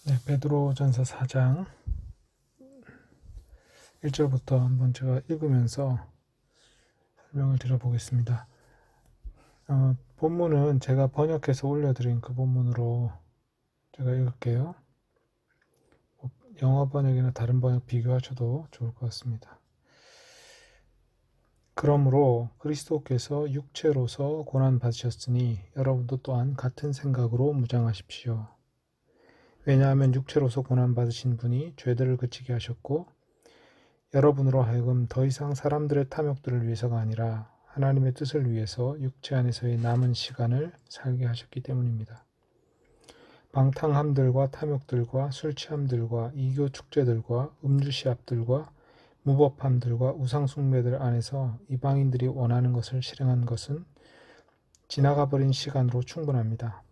네, 베드로전서 4장 1절부터 한번 제가 읽으면서 설명을 드려보겠습니다. 본문은 제가 번역해서 올려드린 그 본문으로 제가 읽을게요. 영어 번역이나 다른 번역 비교하셔도 좋을 것 같습니다. 그러므로 그리스도께서 육체로서 고난 받으셨으니 여러분도 또한 같은 생각으로 무장하십시오. 왜냐하면 육체로서 고난 받으신 분이 죄들을 그치게 하셨고 여러분으로 하여금 더 이상 사람들의 탐욕들을 위해서가 아니라 하나님의 뜻을 위해서 육체 안에서의 남은 시간을 살게 하셨기 때문입니다. 방탕함들과 탐욕들과 술취함들과 이교 축제들과 음주 시합들과 무법함들과 우상 숭배들 안에서 이방인들이 원하는 것을 실행한 것은 지나가 버린 시간으로 충분합니다.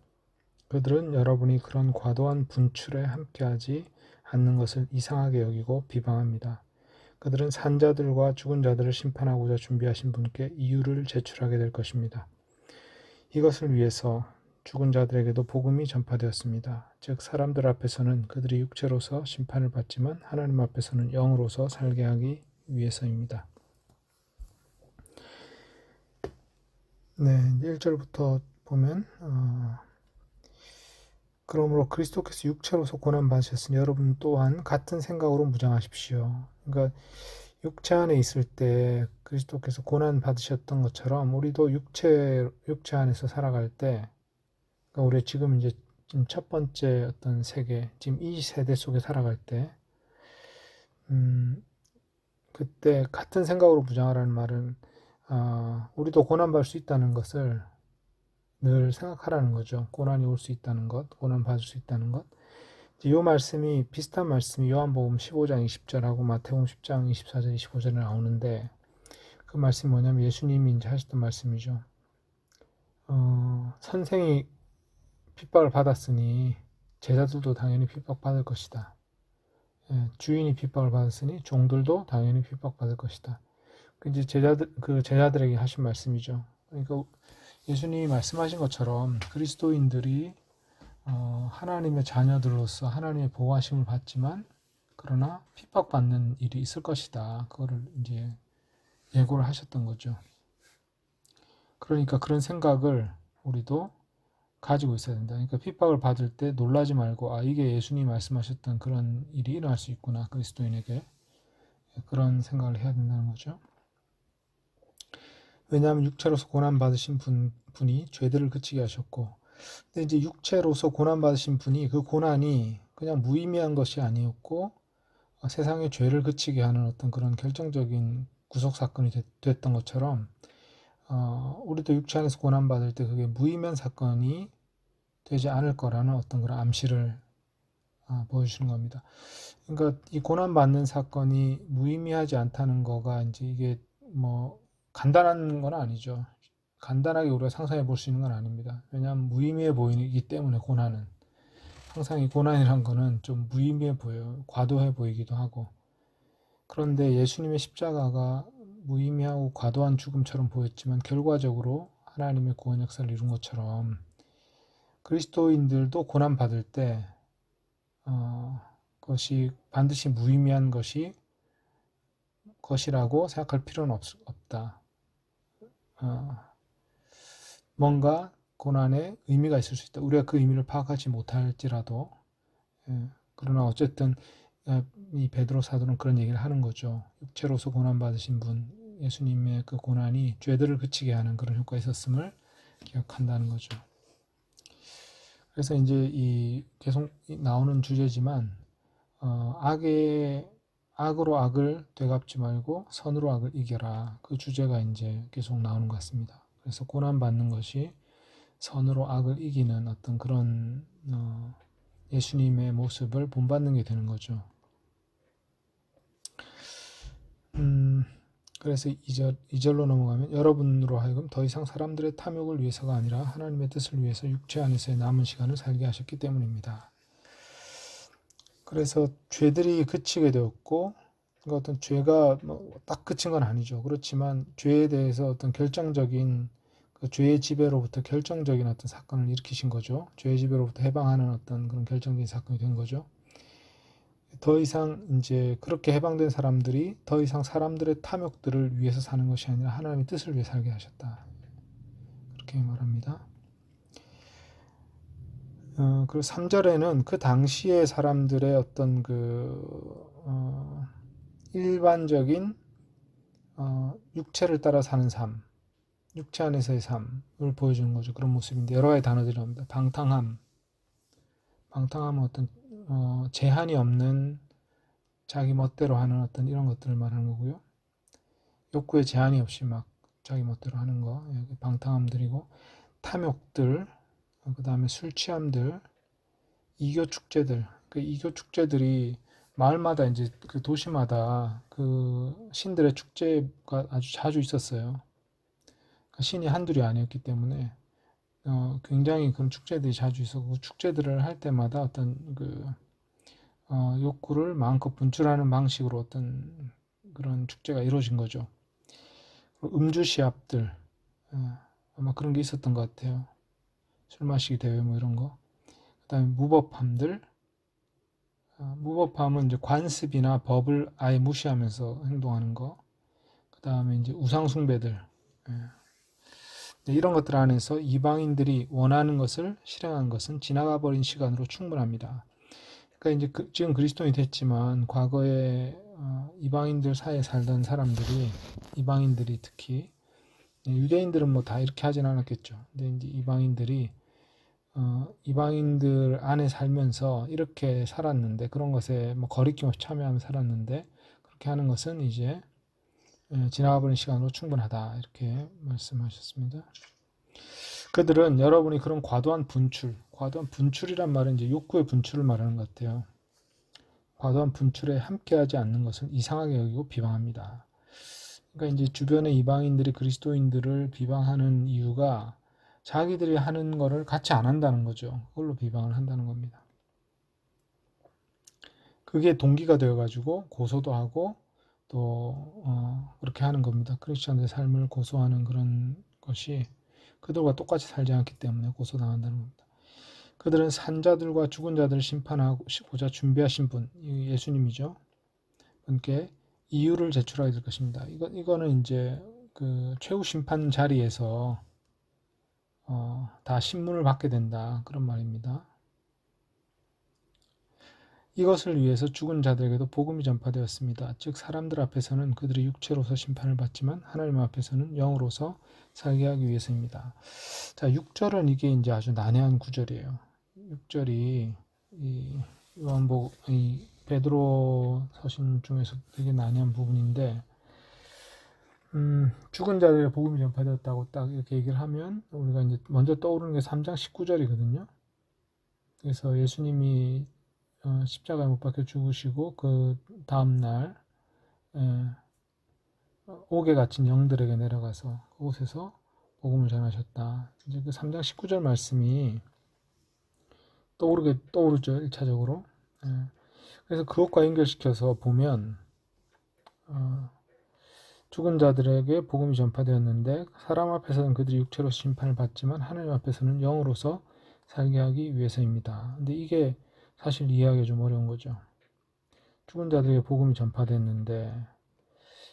그들은 여러분이 그런 과도한 분출에 함께하지 않는 것을 이상하게 여기고 비방합니다. 그들은 산자들과 죽은 자들을 심판하고자 준비하신 분께 이유를 제출하게 될 것입니다. 이것을 위해서 죽은 자들에게도 복음이 전파되었습니다. 즉 사람들 앞에서는 그들이 육체로서 심판을 받지만 하나님 앞에서는 영으로서 살게 하기 위해서입니다. 네, 1절부터 보면 그러므로 그리스도께서 육체로서 고난 받으셨으니 여러분 또한 같은 생각으로 무장하십시오. 그러니까 육체 안에 있을 때 그리스도께서 고난 받으셨던 것처럼 우리도 육체 안에서 살아갈 때, 그러니까 우리 지금 이제 첫 번째 어떤 세계, 지금 이 세대 속에 살아갈 때, 그때 같은 생각으로 무장하라는 말은 우리도 고난 받을 수 있다는 것을 늘 생각하라는 거죠. 고난이 올 수 있다는 것, 고난 받을 수 있다는 것. 이 말씀이 비슷한 말씀이 요한복음 15장 20절하고 마태복음 10장 24절 25절에 나오는데 그 말씀이 뭐냐면 예수님이 이제 하셨던 말씀이죠. 선생이 핍박을 받았으니 제자들도 당연히 핍박받을 것이다. 주인이 핍박을 받았으니 종들도 당연히 핍박받을 것이다. 그 이제 제자들에게 하신 말씀이죠. 그러니까 예수님이 말씀하신 것처럼 그리스도인들이 하나님의 자녀들로서 하나님의 보호하심을 받지만 그러나 핍박받는 일이 있을 것이다. 그거를 이제 예고를 하셨던 거죠. 그러니까 그런 생각을 우리도 가지고 있어야 된다. 그러니까 핍박을 받을 때 놀라지 말고 이게 예수님이 말씀하셨던 그런 일이 일어날 수 있구나. 그리스도인에게. 그런 생각을 해야 된다는 거죠. 왜냐하면 육체로서 고난받으신 분이 죄들을 그치게 하셨고 근데 이제 육체로서 고난받으신 분이 그 고난이 그냥 무의미한 것이 아니었고 세상의 죄를 그치게 하는 어떤 그런 결정적인 구속 사건이 됐던 것처럼 우리도 육체 안에서 고난받을 때 그게 무의미한 사건이 되지 않을 거라는 어떤 그런 암시를 보여주시는 겁니다. 그러니까 이 고난받는 사건이 무의미하지 않다는 거가 이제 이게 뭐 간단한 건 아니죠. 간단하게 우리가 상상해 볼 수 있는 건 아닙니다. 왜냐하면 무의미해 보이기 때문에 고난은 항상 이 고난이란 거는 좀 무의미해 보여요. 과도해 보이기도 하고. 그런데 예수님의 십자가가 무의미하고 과도한 죽음처럼 보였지만 결과적으로 하나님의 구원 역사를 이룬 것처럼 그리스도인들도 고난 받을 때 그것이 반드시 무의미한 것이라고 생각할 필요는 없다. 뭔가 고난에 의미가 있을 수 있다. 우리가 그 의미를 파악하지 못할지라도 그러나 어쨌든 이 베드로 사도는 그런 얘기를 하는 거죠. 육체로서 고난 받으신 분, 예수님의 그 고난이 죄들을 그치게 하는 그런 효과가 있었음을 기억한다는 거죠. 그래서 이제 이 계속 나오는 주제지만 악으로 악을 되갚지 말고 선으로 악을 이겨라. 그 주제가 이제 계속 나오는 것 같습니다. 그래서 고난 받는 것이 선으로 악을 이기는 어떤 그런 예수님의 모습을 본받는 게 되는 거죠. 그래서 2절로 넘어가면 여러분으로 하여금 더 이상 사람들의 탐욕을 위해서가 아니라 하나님의 뜻을 위해서 육체 안에서의 남은 시간을 살게 하셨기 때문입니다. 그래서 죄들이 그치게 되었고 그러니까 어떤 죄가 딱 그친 건 아니죠. 그렇지만 죄에 대해서 어떤 결정적인 그 죄의 지배로부터 결정적인 어떤 사건을 일으키신 거죠. 죄의 지배로부터 해방하는 어떤 그런 결정적인 사건이 된 거죠. 더 이상 이제 그렇게 해방된 사람들이 더 이상 사람들의 탐욕들을 위해서 사는 것이 아니라 하나님의 뜻을 위해 살게 하셨다. 그렇게 말합니다. 그리고 3절에는 그 당시의 사람들의 어떤 일반적인 육체를 따라 사는 삶, 육체 안에서의 삶을 보여주는 거죠. 그런 모습인데 여러 가지 단어들이 나옵니다. 방탕함은 어떤 제한이 없는 자기 멋대로 하는 어떤 이런 것들을 말하는 거고요. 욕구에 제한이 없이 막 자기 멋대로 하는 거, 방탕함들이고, 탐욕들, 그 다음에 술 취함들, 이교 축제들. 그 이교 축제들이 마을마다 이제 그 도시마다 그 신들의 축제가 아주 자주 있었어요. 그러니까 신이 한둘이 아니었기 때문에 굉장히 그런 축제들이 자주 있었고, 축제들을 할 때마다 어떤 욕구를 마음껏 분출하는 방식으로 어떤 그런 축제가 이루어진 거죠. 음주 시합들, 아마 그런 게 있었던 것 같아요. 술 마시기 대회 뭐 이런 거. 그다음에 무법함들. 무법함은 이제 관습이나 법을 아예 무시하면서 행동하는 거. 그다음에 이제 우상 숭배들. 이런 것들 안에서 이방인들이 원하는 것을 실행한 것은 지나가 버린 시간으로 충분합니다. 그러니까 이제 지금 그리스도인이 됐지만 과거에 이방인들 사이에 살던 사람들이, 이방인들이 특히, 유대인들은 뭐 다 이렇게 하진 않았겠죠. 근데 이제 이방인들 안에 살면서 이렇게 살았는데, 그런 것에 뭐 거리낌 없이 참여하며 살았는데, 그렇게 하는 것은 이제 지나가버린 시간으로 충분하다, 이렇게 말씀하셨습니다. 그들은 여러분이 그런 과도한 분출이란 말은 이제 욕구의 분출을 말하는 것 같아요. 과도한 분출에 함께하지 않는 것은 이상하게 여기고 비방합니다. 그러니까 이제 주변의 이방인들이 그리스도인들을 비방하는 이유가 자기들이 하는 거를 같이 안 한다는 거죠. 그걸로 비방을 한다는 겁니다. 그게 동기가 되어가지고 고소도 하고 또 그렇게 하는 겁니다. 크리스천들의 삶을 고소하는 그런 것이 그들과 똑같이 살지 않기 때문에 고소당한다는 겁니다. 그들은 산자들과 죽은 자들을 심판하고자 준비하신 분, 예수님이죠. 분께 이유를 제출하게 될 것입니다. 이거는 이제 그 최후 심판 자리에서 다 신문을 받게 된다, 그런 말입니다. 이것을 위해서 죽은 자들에게도 복음이 전파되었습니다. 즉 사람들 앞에서는 그들이 육체로서 심판을 받지만 하나님 앞에서는 영으로서 살게 하기 위해서입니다. 자, 6절은 이게 이제 아주 난해한 구절이에요. 6절이 이 베드로 서신 중에서 되게 난해한 부분인데, 죽은 자들의 복음이 전파되었다고 딱 이렇게 얘기를 하면 우리가 이제 먼저 떠오르는 게 3장 19절이거든요. 그래서 예수님이 십자가에 못 박혀 죽으시고 그 다음날 옥에 갇힌 영들에게 내려가서 그곳에서 복음을 전하셨다. 이제 그 3장 19절 말씀이 떠오르죠, 1차적으로. 그래서 그것과 연결시켜서 보면 죽은 자들에게 복음이 전파되었는데 사람 앞에서는 그들이 육체로 심판을 받지만 하나님 앞에서는 영으로서 살게 하기 위해서입니다. 근데 이게 사실 이해하기 좀 어려운 거죠. 죽은 자들에게 복음이 전파됐는데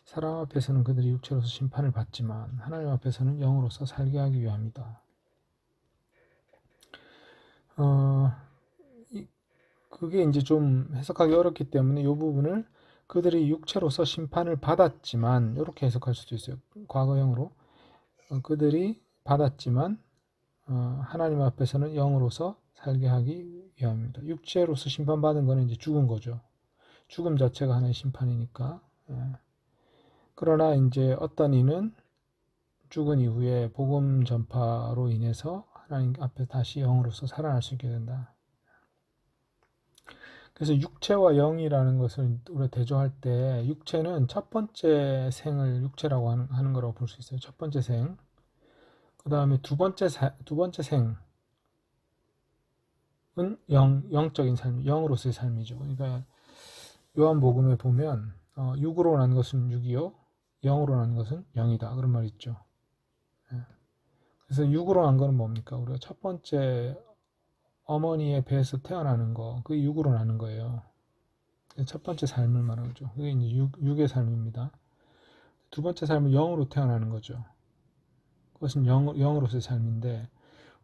사람 앞에서는 그들이 육체로서 심판을 받지만 하나님 앞에서는 영으로서 살게 하기 위함이다. 그게 이제 좀 해석하기 어렵기 때문에 이 부분을 그들이 육체로서 심판을 받았지만 이렇게 해석할 수도 있어요. 과거형으로 그들이 받았지만 하나님 앞에서는 영으로서 살게 하기 위함입니다. 육체로서 심판받은 거는 이제 죽은 거죠. 죽음 자체가 하나의 심판이니까. 그러나 이제 어떤 이는 죽은 이후에 복음 전파로 인해서 하나님 앞에 다시 영으로서 살아날 수 있게 된다. 그래서 육체와 영이라는 것을 우리가 대조할 때 육체는 첫 번째 생을 육체라고 하는 거라고 볼 수 있어요. 첫 번째 생. 그 다음에 두 번째 생은 영적인 삶, 영으로서의 삶이죠. 그러니까 요한복음에 보면 육으로 난 것은 육이요, 영으로 난 것은 영이다. 그런 말이 있죠. 그래서 육으로 난 거는 뭡니까? 우리가 첫 번째 어머니의 배에서 태어나는 거, 그게 육으로 나는 거예요. 첫 번째 삶을 말하는 거죠. 그게 이제 육의 삶입니다. 두 번째 삶은 영으로 태어나는 거죠. 그것은 영으로서의 삶인데,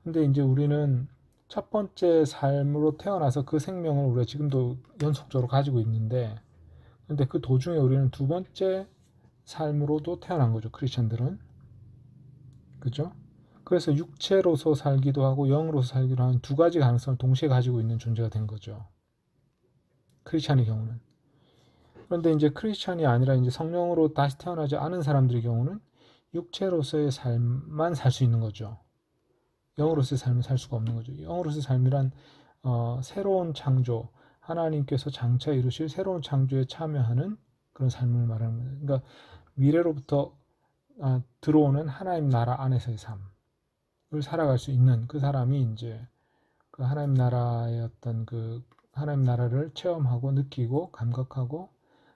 근데 이제 우리는 첫 번째 삶으로 태어나서 그 생명을 우리가 지금도 연속적으로 가지고 있는데, 근데 그 도중에 우리는 두 번째 삶으로도 태어난 거죠. 크리스천들은. 그죠? 그래서 육체로서 살기도 하고 영으로서 살기도 하는 두 가지 가능성을 동시에 가지고 있는 존재가 된 거죠. 크리스찬의 경우는. 그런데 이제 크리스찬이 아니라 이제 성령으로 다시 태어나지 않은 사람들의 경우는 육체로서의 삶만 살 수 있는 거죠. 영으로서의 삶을 살 수가 없는 거죠. 영으로서의 삶이란 새로운 창조, 하나님께서 장차 이루실 새로운 창조에 참여하는 그런 삶을 말하는 거예요. 그러니까 미래로부터 들어오는 하나님 나라 안에서의 삶을 살아갈 수 있는 그 사람이 이제 그 하나님 나라의 어떤 그 하나님 나라를 체험하고 느끼고 감각하고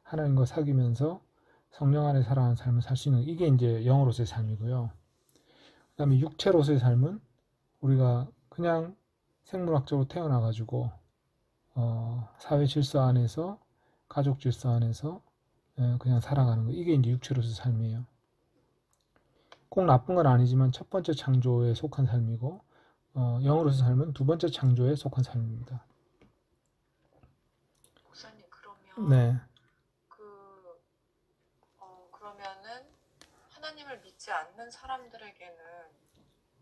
하나님과 사귀면서 성령 안에 살아가는 삶을 살 수 있는 이게 이제 영으로서의 삶이고요. 그다음에 육체로서의 삶은 우리가 그냥 생물학적으로 태어나가지고 사회 질서 안에서 가족 질서 안에서 그냥 살아가는 거 이게 이제 육체로서의 삶이에요. 꼭 나쁜 건 아니지만 첫 번째 창조에 속한 삶이고 영으로서 삶은 두 번째 창조에 속한 삶입니다. 목사님 그러면 네. 그러면은 하나님을 믿지 않는 사람들에게는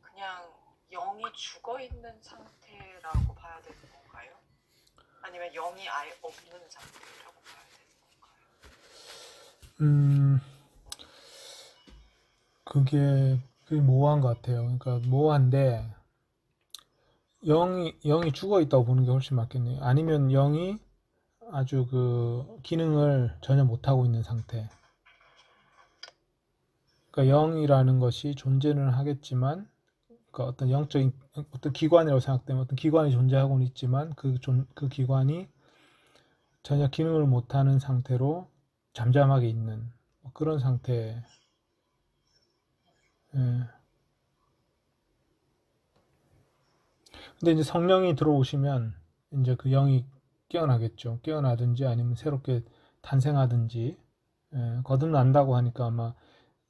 그냥 영이 죽어 있는 상태라고 봐야 되는 건가요? 아니면 영이 아예 없는 상태라고 봐야 되는 건가요? 그게 모호한 것 같아요. 그러니까 모호한데 영이 죽어 있다고 보는 게 훨씬 맞겠네요. 아니면 영이 아주 그 기능을 전혀 못하고 있는 상태. 그러니까 영이라는 것이 존재는 하겠지만, 그러니까 어떤 영적인 어떤 기관이라고 생각되면 어떤 기관이 존재하고는 있지만 그 기관이 전혀 기능을 못하는 상태로 잠잠하게 있는 그런 상태. 예. 근데 이제 성령이 들어오시면 이제 그 영이 깨어나겠죠. 깨어나든지 아니면 새롭게 탄생하든지 거듭난다고 하니까 아마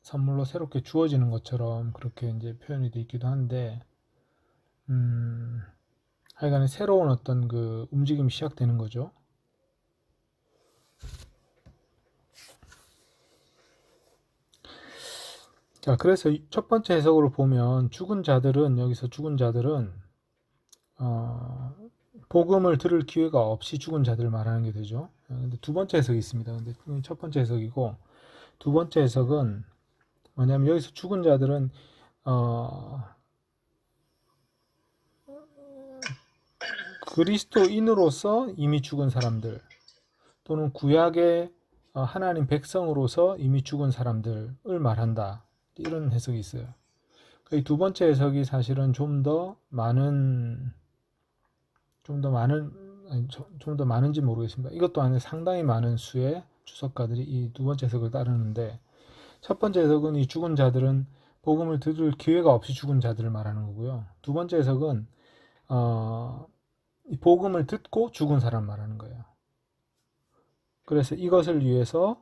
선물로 새롭게 주어지는 것처럼 그렇게 이제 표현이 돼 있기도 한데 하여간에 새로운 어떤 그 움직임이 시작되는 거죠. 자, 그래서 첫 번째 해석으로 보면 여기서 죽은 자들은 복음을 들을 기회가 없이 죽은 자들을 말하는 게 되죠. 근데 두 번째 해석이 있습니다. 근데 첫 번째 해석이고 두 번째 해석은 뭐냐면 여기서 죽은 자들은 그리스도인으로서 이미 죽은 사람들 또는 구약의 하나님 백성으로서 이미 죽은 사람들을 말한다. 이런 해석이 있어요. 이 두 번째 해석이 사실은 좀 더 많은지 모르겠습니다. 이것 또한 상당히 많은 수의 주석가들이 이 두 번째 해석을 따르는데 첫 번째 해석은 이 죽은 자들은 복음을 들을 기회가 없이 죽은 자들을 말하는 거고요. 두 번째 해석은 이 복음을 듣고 죽은 사람 말하는 거예요. 그래서 이것을 위해서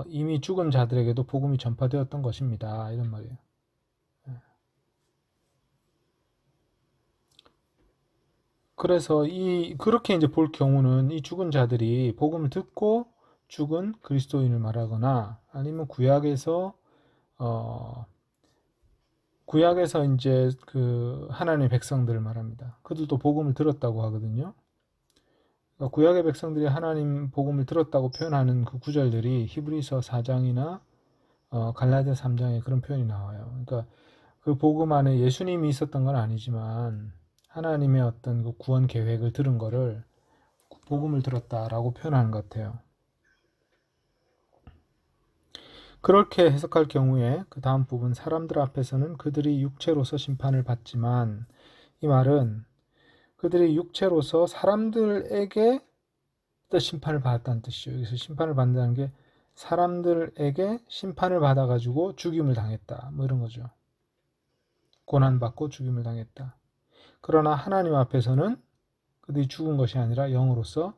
이미 죽은 자들에게도 복음이 전파되었던 것입니다. 이런 말이에요. 그래서 그렇게 이제 볼 경우는 이 죽은 자들이 복음을 듣고 죽은 그리스도인을 말하거나 아니면 구약에서 이제 그 하나님의 백성들을 말합니다. 그들도 복음을 들었다고 하거든요. 그러니까 구약의 백성들이 하나님 복음을 들었다고 표현하는 그 구절들이 히브리서 4장이나 갈라디아 3장에 그런 표현이 나와요. 그러니까 그 복음 안에 예수님이 있었던 건 아니지만 하나님의 어떤 그 구원 계획을 들은 거를 복음을 들었다라고 표현하는 것 같아요. 그렇게 해석할 경우에 그 다음 부분 사람들 앞에서는 그들이 육체로서 심판을 받지만 이 말은 그들이 육체로서 사람들에게 심판을 받았다는 뜻이죠. 여기서 심판을 받는다는 게 사람들에게 심판을 받아가지고 죽임을 당했다. 뭐 이런 거죠. 고난받고 죽임을 당했다. 그러나 하나님 앞에서는 그들이 죽은 것이 아니라 영으로서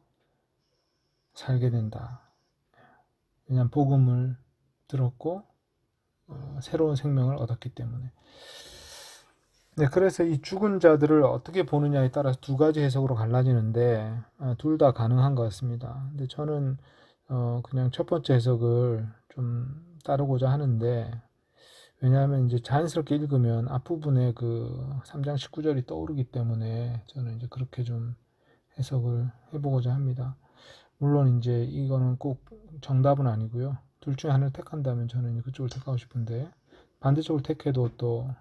살게 된다. 왜냐하면 복음을 들었고 새로운 생명을 얻었기 때문에. 네, 그래서 이 죽은 자들을 어떻게 보느냐에 따라서 두 가지 해석으로 갈라지는데 둘 다 가능한 것 같습니다. 근데 저는 그냥 첫 번째 해석을 좀 따르고자 하는데, 왜냐하면 이제 자연스럽게 읽으면 앞부분에 그 3장 19절이 떠오르기 때문에 저는 이제 그렇게 좀 해석을 해보고자 합니다. 물론 이제 이거는 꼭 정답은 아니고요. 둘 중에 하나를 택한다면 저는 그쪽을 택하고 싶은데 반대쪽을 택해도 또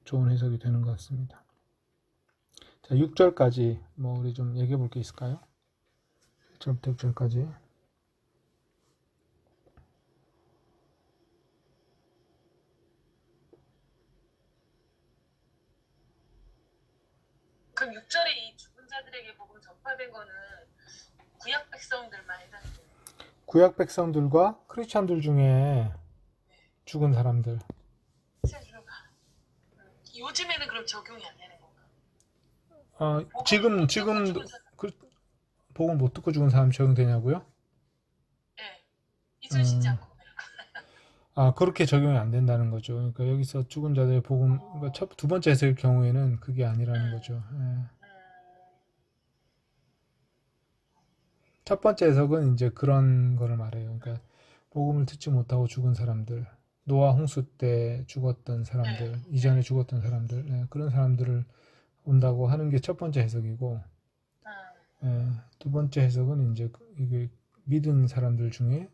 좋은 해석이 되는 것 같습니다. 자, 6절까지 뭐 우리 좀 얘기해 볼 게 있을까요? 1절부터 6절까지. 그럼 6절에 이 죽은 자들에게 복음 전파된 거는 구약 백성들만 해당돼요? 구약 백성들과 크리스찬들 중에 죽은 사람들. 요즘에는 그럼 적용이 안 되는 건가? 지금 복음 못 듣고 죽은 사람 적용되냐고요? 네. 잊으시지 않고. 그렇게 적용이 안 된다는 거죠. 그러니까 여기서 죽은 자들의 복음, 그러니까 두 번째 해석의 경우에는 그게 아니라는 거죠. 첫 번째 해석은 이제 그런 거를 말해요. 그러니까 복음을 듣지 못하고 죽은 사람들, 노아 홍수 때 죽었던 사람들, 이전에 죽었던 사람들, 그런 사람들을 온다고 하는 게 첫 번째 해석이고, 두 번째 해석은 이제 이게 믿은 사람들 중에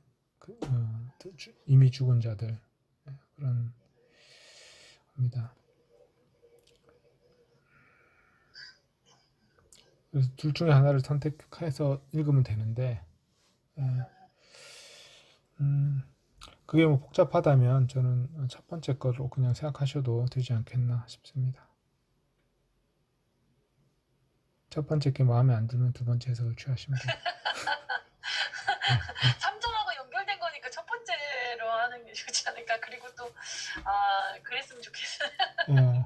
이미 죽은 자들, 그런 겁니다. 그래서 둘 중에 하나를 선택해서 읽으면 되는데, 그게 뭐 복잡하다면 저는 첫 번째 거로 그냥 생각하셔도 되지 않겠나 싶습니다. 첫 번째 게 마음에 안 들면 두 번째 해석을 취하시면 돼요. 3점하고 연결된 거니까 첫 번째로 하는 게 좋지 않을까. 그리고 또 그랬으면 좋겠어요. 예.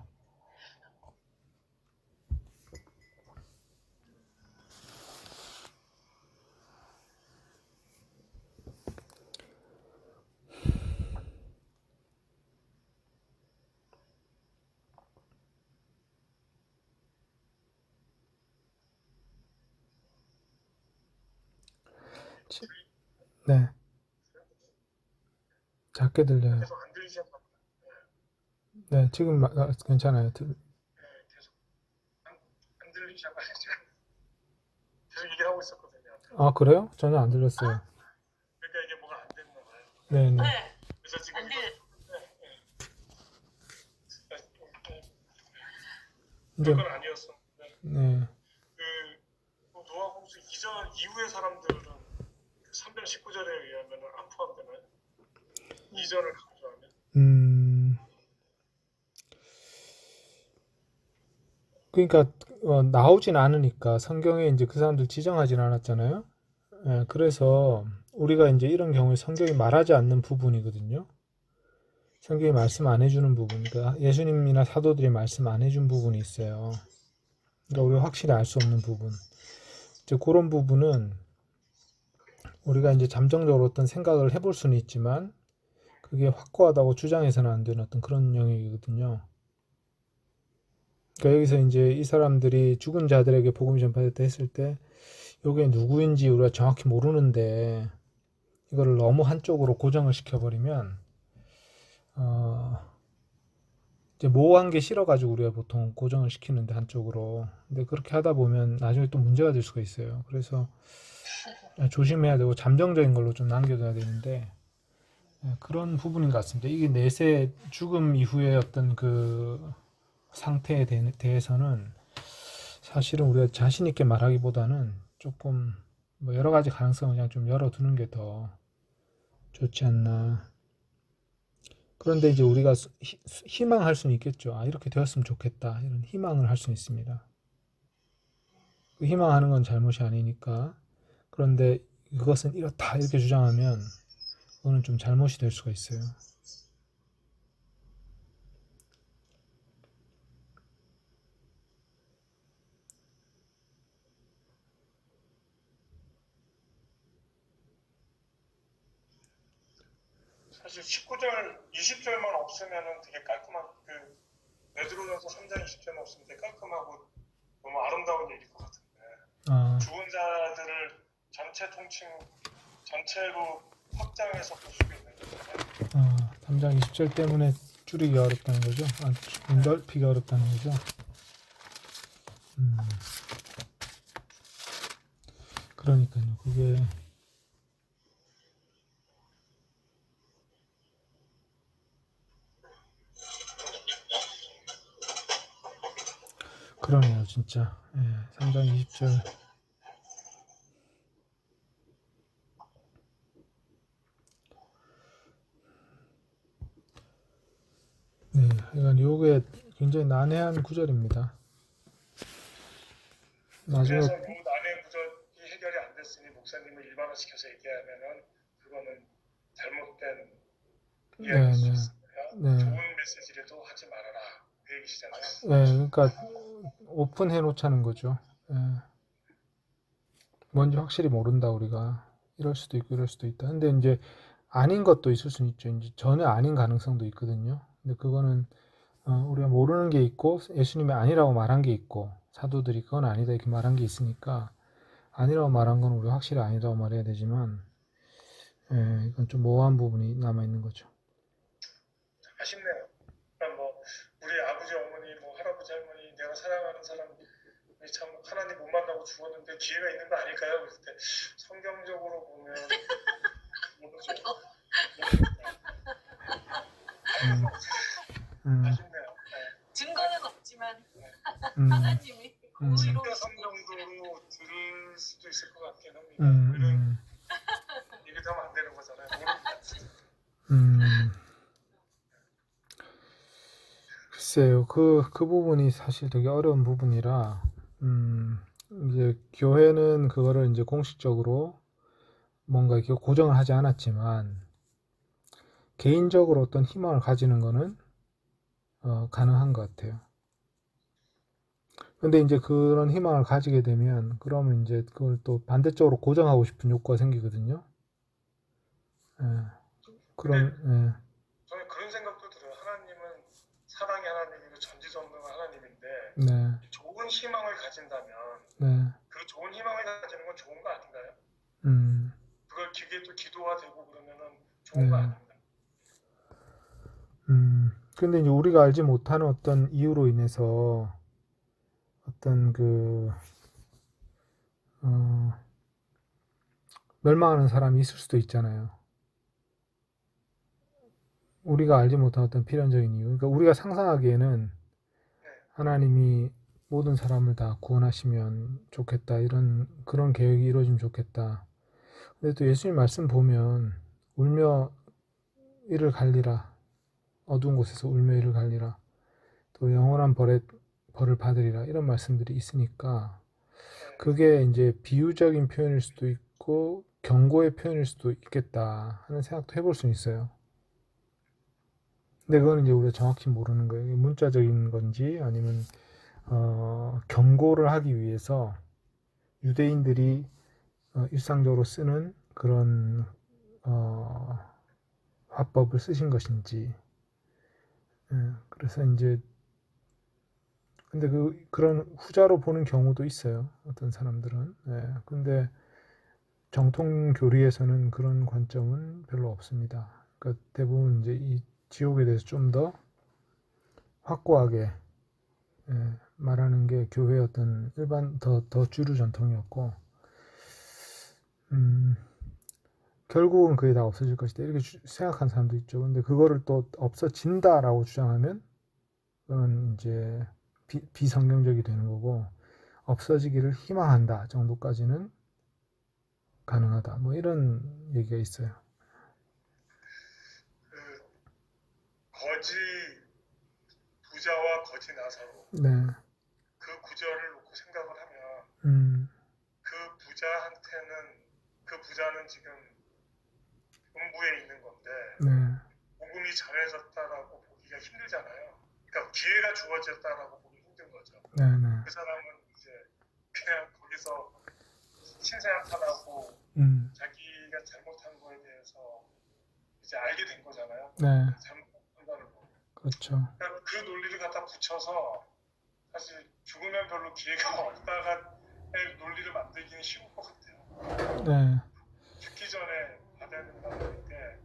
네. 작게 들려요. 계속 안 들리셨나 보다. 네, 지금 괜찮아요. 계속 안 들리셔가지고 계속 얘기를 하고 있었거든요. 그래요? 전혀 안 들렸어요. 그러니까 이게 뭐가 안 됐나 봐요. 네, 네. 네. 그래서 지금 안 돼. 이제 그건 아니었었는데 네. 그 노아 홍수 이후의 사람들은 3장 19절에 의하면 안 포함되나요? 이전을 강조하면? 그러니까 나오진 않으니까 성경에 이제 그 사람들 지정하진 않았잖아요. 예, 그래서 우리가 이제 이런 경우에 성경이 말하지 않는 부분이거든요. 성경이 말씀 안 해주는 부분, 그러니까 예수님이나 사도들이 말씀 안 해준 부분이 있어요. 그러니까 우리가 확실히 알 수 없는 부분. 이제 그런 부분은 우리가 이제 잠정적으로 어떤 생각을 해볼 수는 있지만 그게 확고하다고 주장해서는 안 되는 어떤 그런 영역이거든요. 그러니까 여기서 이제 이 사람들이 죽은 자들에게 복음이 전파됐다 했을 때 이게 누구인지 우리가 정확히 모르는데 이거를 너무 한쪽으로 고정을 시켜버리면 이제 모호한 게 싫어가지고 우리가 보통 고정을 시키는데 한쪽으로. 근데 그렇게 하다 보면 나중에 또 문제가 될 수가 있어요. 그래서 조심해야 되고 잠정적인 걸로 좀 남겨둬야 되는데 그런 부분인 것 같습니다. 이게 넷의 죽음 이후의 어떤 그 상태에 대해서는 사실은 우리가 자신 있게 말하기보다는 조금 뭐 여러 가지 가능성을 그냥 좀 열어두는 게 더 좋지 않나. 그런데 이제 우리가 희망할 수는 있겠죠. 이렇게 되었으면 좋겠다. 이런 희망을 할 수는 있습니다. 그 희망하는 건 잘못이 아니니까. 그런데 그것은 이렇다 이렇게 주장하면 그거는 좀 잘못이 될 수가 있어요. 사실 19절, 20절만 없으면은 되게 깔끔한 베드로전서 3장 20절만 없으면 되게 깔끔하고 너무 아름다운 얘기일 것 같은데 죽은 자들을 전체로 확장해서 볼 수 있는 거잖아요. 3장 20절 때문에 줄이기가 어렵다는 거죠. 넓히기가 어렵다는 거죠. 그러니까요. 그게 그러네요, 진짜. 3장 20절. 네, 그러니까 요게 굉장히 난해한 구절입니다. 나중에 그래서 이 난해 구절이 해결이 안 됐으니 목사님을 일반화시켜서 얘기하면은 그거는 잘못된 이야기일 수 있습니다. 좋은 메시지라도 하지 말아라 그 얘기시잖아요. 그러니까 오픈해 놓자는 거죠. 뭔지 확실히 모른다 우리가. 이럴 수도 있고 이럴 수도 있다. 근데 이제 아닌 것도 있을 수는 있죠. 이제 전혀 아닌 가능성도 있거든요. 근데 그거는 우리가 모르는 게 있고 예수님이 아니라고 말한 게 있고 사도들이 그건 아니다 이렇게 말한 게 있으니까 아니라고 말한 건 우리가 확실히 아니라고 말해야 되지만 이건 좀 모호한 부분이 남아 있는 거죠. 아쉽네요. 그러니까 뭐 우리 아버지 어머니 뭐 할아버지 할머니 내가 사랑하는 사람 참 하나님 못 만나고 죽었는데 기회가 있는 거 아닐까요? 그랬을 때 성경적으로 보면 아쉽네요. 증거는 없지만 하나님이 진짜 성경적으로 들을 수도 있을 것 같긴 합니다. 이런 얘기도 하면 안 되는 거잖아요. 글쎄요, 그 부분이 사실 되게 어려운 부분이라, 이제 교회는 그거를 이제 공식적으로 뭔가 이렇게 고정을 하지 않았지만, 개인적으로 어떤 희망을 가지는 거는, 가능한 것 같아요. 근데 이제 그런 희망을 가지게 되면, 그러면 이제 그걸 또 반대쪽으로 고정하고 싶은 욕구가 생기거든요. 저는 그런 생각도 들어요. 하나님은 사랑의 하나님이고 전지전능한 하나님인데 좋은 희망을 가진다면 그 좋은 희망을 가지는 건 좋은 거 아닌가요? 그걸 또 기도가 되고 그러면은 좋은 거 아닌가요? 근데 이제 우리가 알지 못하는 어떤 이유로 인해서 어떤 멸망하는 사람이 있을 수도 있잖아요. 우리가 알지 못한 어떤 필연적인 이유. 그러니까 우리가 상상하기에는 하나님이 모든 사람을 다 구원하시면 좋겠다. 그런 계획이 이루어지면 좋겠다. 근데 또 예수님 말씀 보면 울며 이를 갈리라. 어두운 곳에서 울며 이를 갈리라. 또 영원한 벌을 받으리라. 이런 말씀들이 있으니까 그게 이제 비유적인 표현일 수도 있고 경고의 표현일 수도 있겠다 하는 생각도 해볼 수는 있어요. 근데 그건 이제 우리가 정확히 모르는 거예요. 이게 문자적인 건지 아니면 경고를 하기 위해서 유대인들이 일상적으로 쓰는 그런 화법을 쓰신 것인지. 그래서 이제 근데 그런 후자로 보는 경우도 있어요. 어떤 사람들은. 근데 정통 교리에서는 그런 관점은 별로 없습니다. 그러니까 대부분 이제 이 지옥에 대해서 좀 더 확고하게 말하는 게 교회의 어떤 더 주류 전통이었고, 결국은 그게 다 없어질 것이다. 이렇게 생각하는 사람도 있죠. 근데 그거를 또 없어진다라고 주장하면, 그건 이제 비성경적이 되는 거고, 없어지기를 희망한다 정도까지는 가능하다. 뭐 이런 얘기가 있어요. 거지 부자와 거지 나사로 그 구절을 놓고 생각을 하면 그 부자는 지금 음부에 있는 건데 복음이 전해졌다라고 보기가 힘들잖아요. 그러니까 기회가 주어졌다라고 보기 힘든 거죠. 그 사람은 이제 그냥 거기서 신세한탄하고 자기가 잘못한 거에 대해서 이제 알게 된 거잖아요. 네, 잘못 판단을 보고. 그렇죠. 그러니까 그 논리를 갖다 붙여서 사실 죽으면 별로 기회가 없다가 논리를 만들기는 쉬울 것 같아요. 네, 죽기 전에 받아야 된다는 얘기인데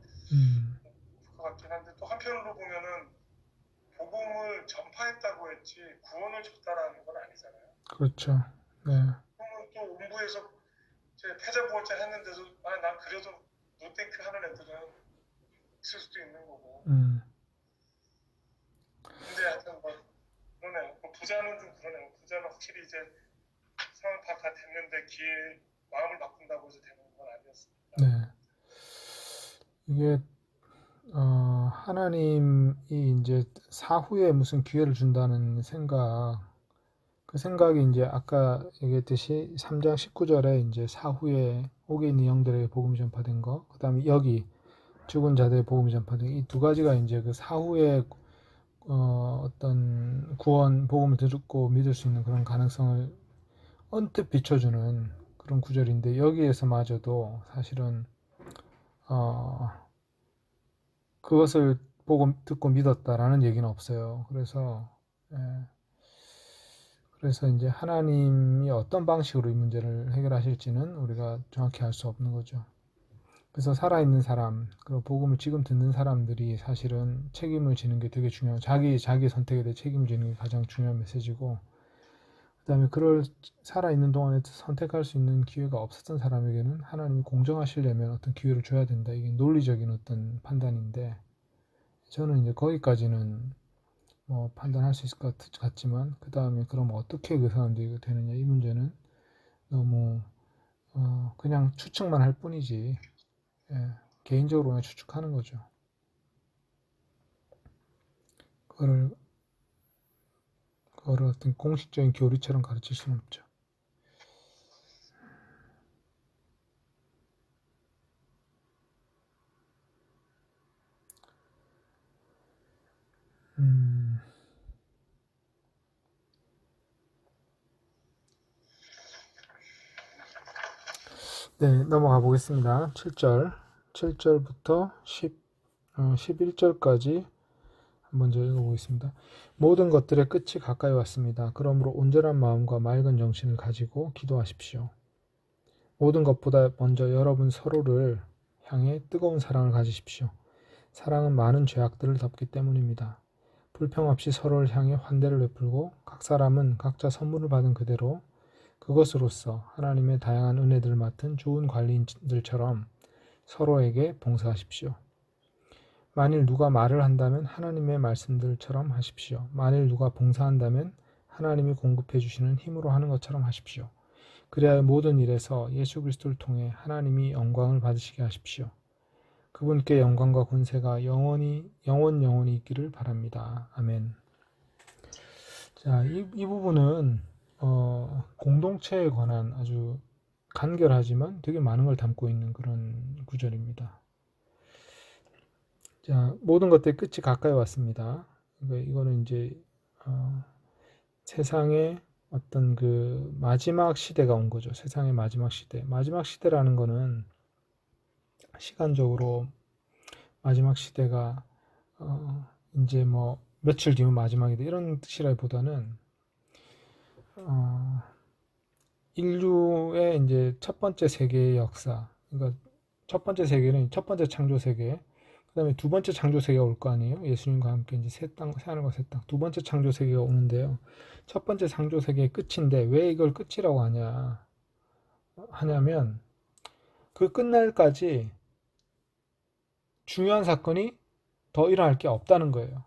것 같긴 한데 또 한편으로 보면은 복음을 전파했다고 했지 구원을 줬다라는 건 아니잖아요. 그렇죠. 네, 그러면 또 음부에서 이제 패자부활전 했는데도 난 그래도 노땡크 하는 애들은 있을 수도 있는 거고. 근데 하여튼 뭐 그러네요. 뭐 부자는 좀 그러네요. 부자는 확실히 이제 상황 다 됐는데 기회 마음을 바꾼다고 해서 되는 건 아니었습니다. 네. 이게 하나님이 이제 사후에 무슨 기회를 준다는 생각, 그 생각이 이제 아까 얘기했듯이 3장 19절에 이제 사후에 옥에 있는 영들에게 복음이 전파된 거, 그 다음에 여기 죽은 자들의 복음이 전파된 이 두 가지가 이제 그 사후에 어떤 구원 복음을 듣고 믿을 수 있는 그런 가능성을 언뜻 비춰주는 그런 구절인데 여기에서마저도 사실은 그것을 보고 듣고 믿었다라는 얘기는 없어요. 그래서 이제 하나님이 어떤 방식으로 이 문제를 해결하실지는 우리가 정확히 알 수 없는 거죠. 그래서 살아있는 사람, 그리고 복음을 지금 듣는 사람들이 사실은 책임을 지는 게 되게 중요해요. 자기 선택에 대해 책임을 지는 게 가장 중요한 메시지고, 그 다음에 살아있는 동안에 선택할 수 있는 기회가 없었던 사람에게는 하나님이 공정하시려면 어떤 기회를 줘야 된다. 이게 논리적인 어떤 판단인데, 저는 이제 거기까지는 뭐 판단할 수 있을 것 같지만, 그 다음에 그럼 어떻게 그 사람들이 되느냐, 이 문제는 너무 그냥 추측만 할 뿐이지, 개인적으로 그냥 추측하는 거죠. 그거를 어떤 공식적인 교리처럼 가르칠 수는 없죠. 네, 넘어가 보겠습니다. 7절부터 11절까지 먼저 읽어보겠습니다. 모든 것들의 끝이 가까이 왔습니다. 그러므로 온전한 마음과 맑은 정신을 가지고 기도하십시오. 모든 것보다 먼저 여러분 서로를 향해 뜨거운 사랑을 가지십시오. 사랑은 많은 죄악들을 덮기 때문입니다. 불평 없이 서로를 향해 환대를 베풀고 각 사람은 각자 선물을 받은 그대로 그것으로써 하나님의 다양한 은혜들을 맡은 좋은 관리인들처럼 서로에게 봉사하십시오. 만일 누가 말을 한다면 하나님의 말씀들처럼 하십시오. 만일 누가 봉사한다면 하나님이 공급해 주시는 힘으로 하는 것처럼 하십시오. 그래야 모든 일에서 예수 그리스도를 통해 하나님이 영광을 받으시게 하십시오. 그분께 영광과 권세가 영원히 있기를 바랍니다. 아멘. 자, 이 부분은 공동체에 관한 아주 간결하지만 되게 많은 걸 담고 있는 그런 구절입니다. 자, 모든 것들의 끝이 가까이 왔습니다. 그러니까 이거는 이제 세상의 어떤 그 마지막 시대가 온 거죠. 세상의 마지막 시대. 마지막 시대라는 거는 시간적으로 마지막 시대가 이제 뭐 며칠 뒤면 마지막이다 이런 뜻이라기보다는 인류의 이제 첫 번째 세계의 역사. 그러니까 첫 번째 세계는 첫 번째 창조 세계. 그다음에 두 번째 창조 세계가 올 거 아니에요. 예수님과 함께 이제 새 하늘과 새 땅. 두 번째 창조 세계가 오는데요. 첫 번째 창조 세계의 끝인데 왜 이걸 끝이라고 하냐면 그 끝날까지 중요한 사건이 더 일어날 게 없다는 거예요.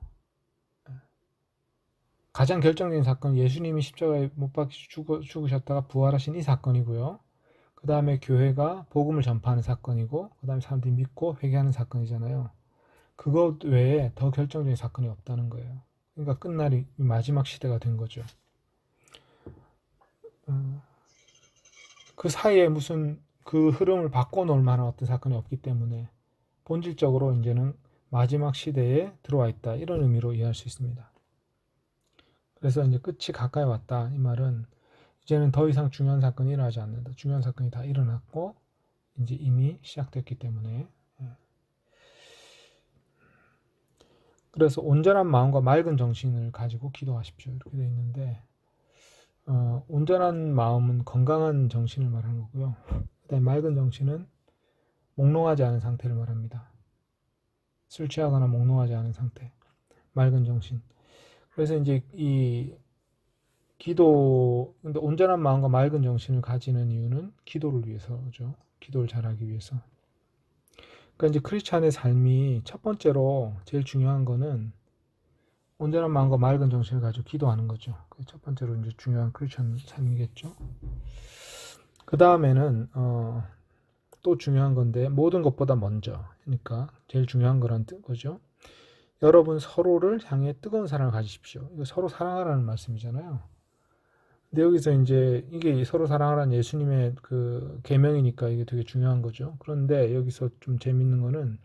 가장 결정적인 사건은 예수님이 십자가에 못 박히시고 죽으셨다가 부활하신 이 사건이고요. 그 다음에 교회가 복음을 전파하는 사건이고, 그 다음에 사람들이 믿고 회개하는 사건이잖아요. 그것 외에 더 결정적인 사건이 없다는 거예요. 그러니까 끝날이 마지막 시대가 된 거죠. 그 사이에 무슨 그 흐름을 바꿔놓을 만한 어떤 사건이 없기 때문에 본질적으로 이제는 마지막 시대에 들어와 있다. 이런 의미로 이해할 수 있습니다. 그래서 이제 끝이 가까이 왔다. 이 말은 이제는 더 이상 중요한 사건이 일어나지 않는다. 중요한 사건이 다 일어났고 이제 이미 시작됐기 때문에 그래서 온전한 마음과 맑은 정신을 가지고 기도하십시오. 이렇게 되어 있는데, 온전한 마음은 건강한 정신을 말하는 거고요. 그다음에 맑은 정신은 몽롱하지 않은 상태를 말합니다. 술 취하거나 몽롱하지 않은 상태. 맑은 정신. 그래서 이제 근데 온전한 마음과 맑은 정신을 가지는 이유는 기도를 위해서죠. 기도를 잘하기 위해서. 그러니까 이제 크리스찬의 삶이 첫 번째로 제일 중요한 거는 온전한 마음과 맑은 정신을 가지고 기도하는 거죠. 그게 첫 번째로 이제 중요한 크리스찬 삶이겠죠. 그 다음에는 또 중요한 건데 모든 것보다 먼저, 그러니까 제일 중요한 거란 거죠. 여러분 서로를 향해 뜨거운 사랑을 가지십시오. 이거 서로 사랑하라는 말씀이잖아요. 근데 여기서 이제 이게 서로 사랑하라는 예수님의 그 계명이니까 이게 되게 중요한 거죠. 그런데 여기서 좀 재밌는 거는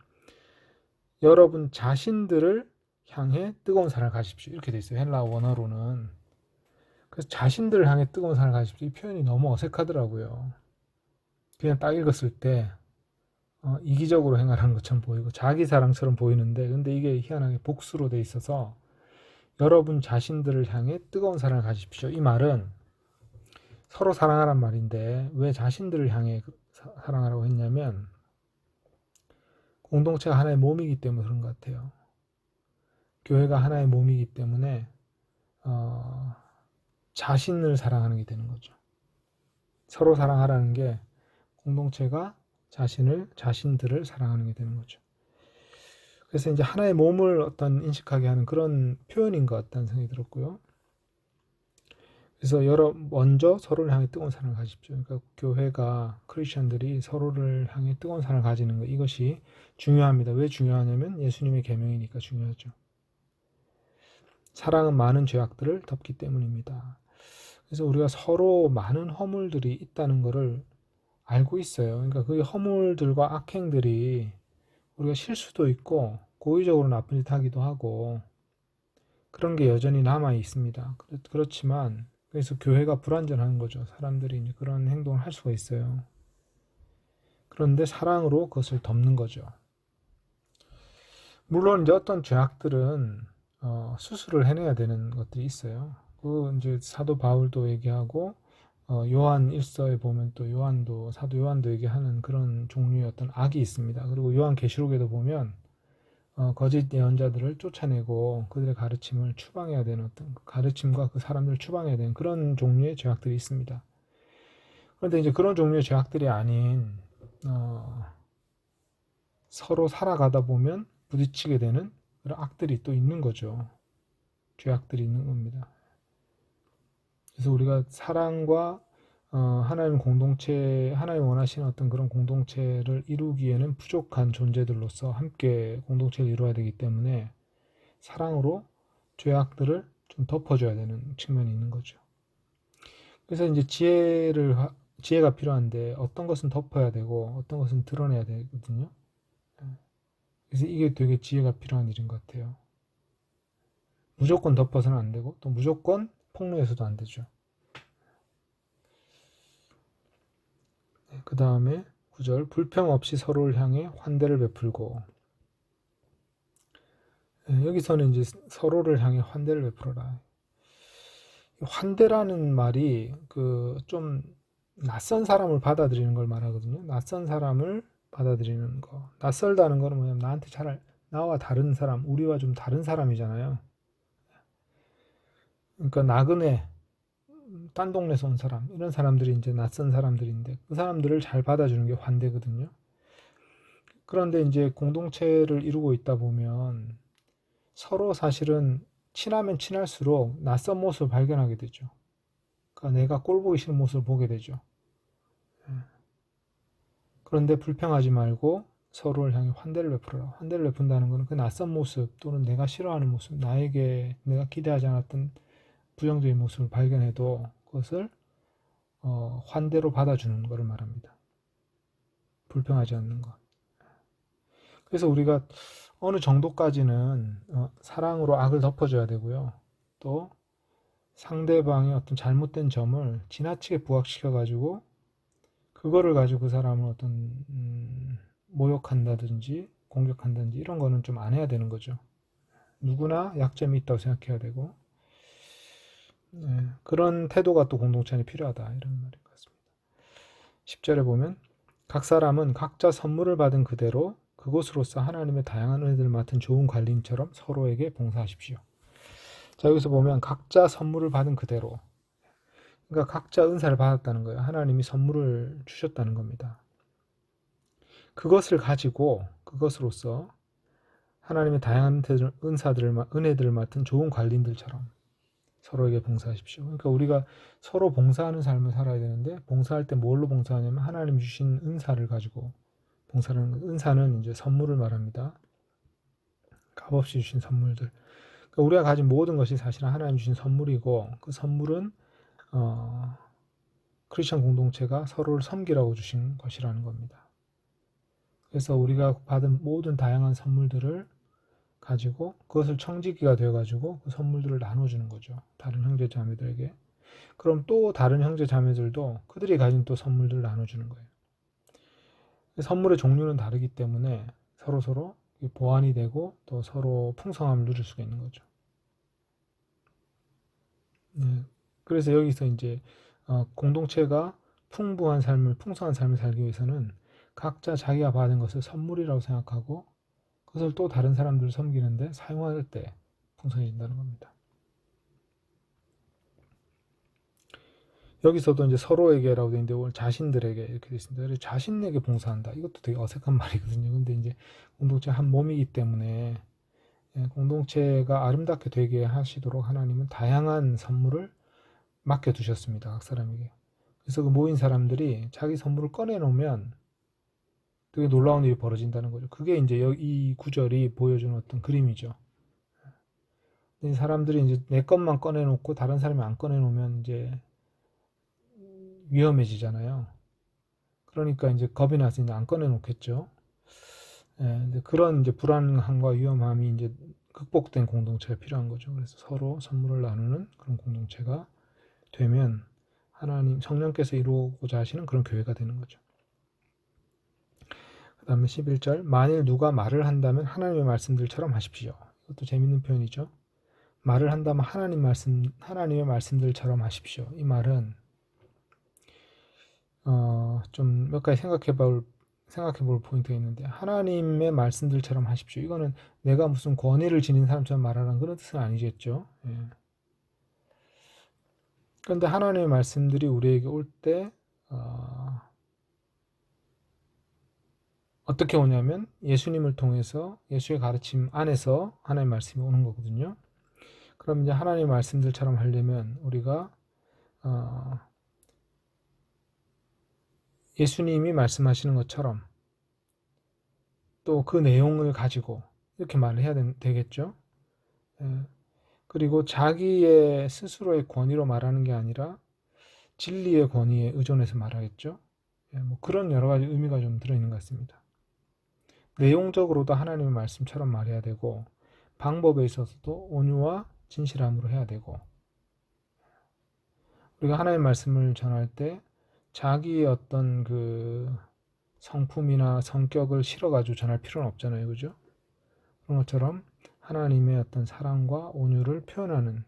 여러분 자신들을 향해 뜨거운 사랑을 가지십시오. 이렇게 돼 있어요. 헬라 원어로는. 그래서 자신들을 향해 뜨거운 사랑을 가지십시오. 이 표현이 너무 어색하더라고요. 그냥 딱 읽었을 때 이기적으로 행하라는 것처럼 보이고 자기 사랑처럼 보이는데, 근데 이게 희한하게 복수로 돼 있어서 여러분 자신들을 향해 뜨거운 사랑을 가지십시오. 이 말은 서로 사랑하란 말인데 왜 자신들을 향해 사랑하라고 했냐면 공동체가 하나의 몸이기 때문에 그런 것 같아요. 교회가 하나의 몸이기 때문에 자신을 사랑하는 게 되는 거죠. 서로 사랑하라는 게 공동체가 자신들을 사랑하는 게 되는 거죠. 그래서 이제 하나의 몸을 어떤 인식하게 하는 그런 표현인 것 같다는 생각이 들었고요. 그래서 먼저 서로를 향해 뜨거운 사랑을 가지십시오. 그러니까 교회가 크리스천들이 서로를 향해 뜨거운 사랑을 가지는 것, 이것이 중요합니다. 왜 중요하냐면 예수님의 계명이니까 중요하죠. 사랑은 많은 죄악들을 덮기 때문입니다. 그래서 우리가 서로 많은 허물들이 있다는 것을 알고 있어요. 그러니까 그 허물들과 악행들이 우리가 실수도 있고 고의적으로 나쁜 짓 하기도 하고 그런 게 여전히 남아 있습니다. 그렇지만 그래서 교회가 불완전한 거죠. 사람들이 이제 그런 행동을 할 수가 있어요. 그런데 사랑으로 그것을 덮는 거죠. 물론 이제 어떤 죄악들은 수술을 해내야 되는 것들이 있어요. 그 이제 사도 바울도 얘기하고 요한 1서에 보면 또 사도 요한도 얘기하는 그런 종류의 어떤 악이 있습니다. 그리고 요한 계시록에도 보면 거짓 예언자들을 쫓아내고 그들의 가르침을 추방해야 되는 어떤 가르침과 그 사람들을 추방해야 되는 그런 종류의 죄악들이 있습니다. 그런데 이제 그런 종류의 죄악들이 아닌 서로 살아가다 보면 부딪히게 되는 그런 악들이 또 있는 거죠. 죄악들이 있는 겁니다. 그래서 우리가 사랑과 하나님 원하시는 어떤 그런 공동체를 이루기에는 부족한 존재들로서 함께 공동체를 이루어야 되기 때문에 사랑으로 죄악들을 좀 덮어줘야 되는 측면이 있는 거죠. 그래서 이제 지혜가 필요한데 어떤 것은 덮어야 되고 어떤 것은 드러내야 되거든요. 그래서 이게 되게 지혜가 필요한 일인 것 같아요. 무조건 덮어서는 안 되고 또 무조건 폭로해서도 안 되죠. 그 다음에 9절 불평 없이 서로를 향해 환대를 베풀고, 여기서는 이제 서로를 향해 환대를 베풀어라. 환대라는 말이 그 좀 낯선 사람을 받아들이는 걸 말하거든요. 낯선 사람을 받아들이는 거. 낯설다는 거는 뭐냐면 나와 다른 사람, 우리와 좀 다른 사람이잖아요. 그러니까 나그네, 딴 동네에서 온 사람, 이런 사람들이 이제 낯선 사람들인데 그 사람들을 잘 받아주는 게 환대거든요. 그런데 이제 공동체를 이루고 있다 보면 서로 사실은 친하면 친할수록 낯선 모습을 발견하게 되죠. 그러니까 내가 꼴보기 싫은 모습을 보게 되죠. 그런데 불평하지 말고 서로를 향해 환대를 베풀어라. 환대를 베푼다는 것은 그 낯선 모습 또는 내가 싫어하는 모습, 내가 기대하지 않았던 부정적인 모습을 발견해도 그것을 환대로 받아주는 것을 말합니다. 불평하지 않는 것. 그래서 우리가 어느 정도까지는 사랑으로 악을 덮어줘야 되고요. 또 상대방의 어떤 잘못된 점을 지나치게 부각시켜가지고 그거를 가지고 그 사람을 어떤 모욕한다든지 공격한다든지 이런 거는 좀 안 해야 되는 거죠. 누구나 약점이 있다고 생각해야 되고, 네, 그런 태도가 또 공동체 안에 필요하다 이런 말인 것 같습니다. 10절에 보면 각 사람은 각자 선물을 받은 그대로 그곳으로서 하나님의 다양한 은혜들을 맡은 좋은 관리인처럼 서로에게 봉사하십시오. 자, 여기서 보면 각자 선물을 받은 그대로, 그러니까 각자 은사를 받았다는 거예요. 하나님이 선물을 주셨다는 겁니다. 그것을 가지고 그것으로서 하나님의 다양한 은혜들을 맡은 좋은 관리인들처럼 서로에게 봉사하십시오. 그러니까 우리가 서로 봉사하는 삶을 살아야 되는데, 봉사할 때 뭘로 봉사하냐면 하나님 주신 은사를 가지고 봉사하는 거예요. 은사는 이제 선물을 말합니다. 값없이 주신 선물들. 그러니까 우리가 가진 모든 것이 사실은 하나님 주신 선물이고, 그 선물은 크리스천 공동체가 서로를 섬기라고 주신 것이라는 겁니다. 그래서 우리가 받은 모든 다양한 선물들을 가지고 그것을 청지기가 되어가지고 그 선물들을 나눠주는 거죠. 다른 형제 자매들에게. 그럼 또 다른 형제 자매들도 그들이 가진 또 선물들을 나눠주는 거예요. 선물의 종류는 다르기 때문에 서로 보완이 되고 또 서로 풍성함을 누릴 수가 있는 거죠. 네. 그래서 여기서 이제 공동체가 풍성한 삶을 살기 위해서는 각자 자기가 받은 것을 선물이라고 생각하고 그것을 또 다른 사람들을 섬기는데 사용할 때 풍성해진다는 겁니다. 여기서도 이제 서로에게라고 되어 있는데 오늘 자신들에게 이렇게 되어 있습니다. 자신에게 봉사한다. 이것도 되게 어색한 말이거든요. 근데 이제 공동체 한 몸이기 때문에 공동체가 아름답게 되게 하시도록 하나님은 다양한 선물을 맡겨두셨습니다. 각 사람에게. 그래서 그 모인 사람들이 자기 선물을 꺼내놓으면 되게 놀라운 일이 벌어진다는 거죠. 그게 이제 이 구절이 보여주는 어떤 그림이죠. 사람들이 이제 내 것만 꺼내놓고 다른 사람이 안 꺼내놓으면 이제 위험해지잖아요. 그러니까 이제 겁이 나서 이제 안 꺼내놓겠죠. 근데 그런 이제 불안함과 위험함이 이제 극복된 공동체가 필요한 거죠. 그래서 서로 선물을 나누는 그런 공동체가 되면 하나님 성령께서 이루고자 하시는 그런 교회가 되는 거죠. 그 다음에 11절 만일 누가 말을 한다면 하나님의 말씀들처럼 하십시오. 이것도 재밌는 표현이죠. 말을 한다면 하나님의 말씀들처럼 하십시오. 이 말은 좀 몇 가지 생각해 볼 포인트가 있는데, 하나님의 말씀들처럼 하십시오. 이거는 내가 무슨 권위를 지닌 사람처럼 말하는 그런 뜻은 아니겠죠. 예. 그런데 하나님의 말씀들이 우리에게 올 때 어떻게 오냐면 예수님을 통해서 예수의 가르침 안에서 하나님의 말씀이 오는 거거든요. 그럼 이제 하나님의 말씀들처럼 하려면 우리가 예수님이 말씀하시는 것처럼 또 그 내용을 가지고 이렇게 말을 해야 되겠죠. 그리고 자기의 스스로의 권위로 말하는 게 아니라 진리의 권위에 의존해서 말하겠죠. 뭐 그런 여러 가지 의미가 좀 들어있는 것 같습니다. 내용적으로도 하나님의 말씀처럼 말해야 되고 방법에 있어서도 온유와 진실함으로 해야 되고, 우리가 하나님의 말씀을 전할 때 자기의 어떤 그 성품이나 성격을 실어가지고 전할 필요는 없잖아요. 그죠? 그런 것처럼 하나님의 어떤 사랑과 온유를 표현하는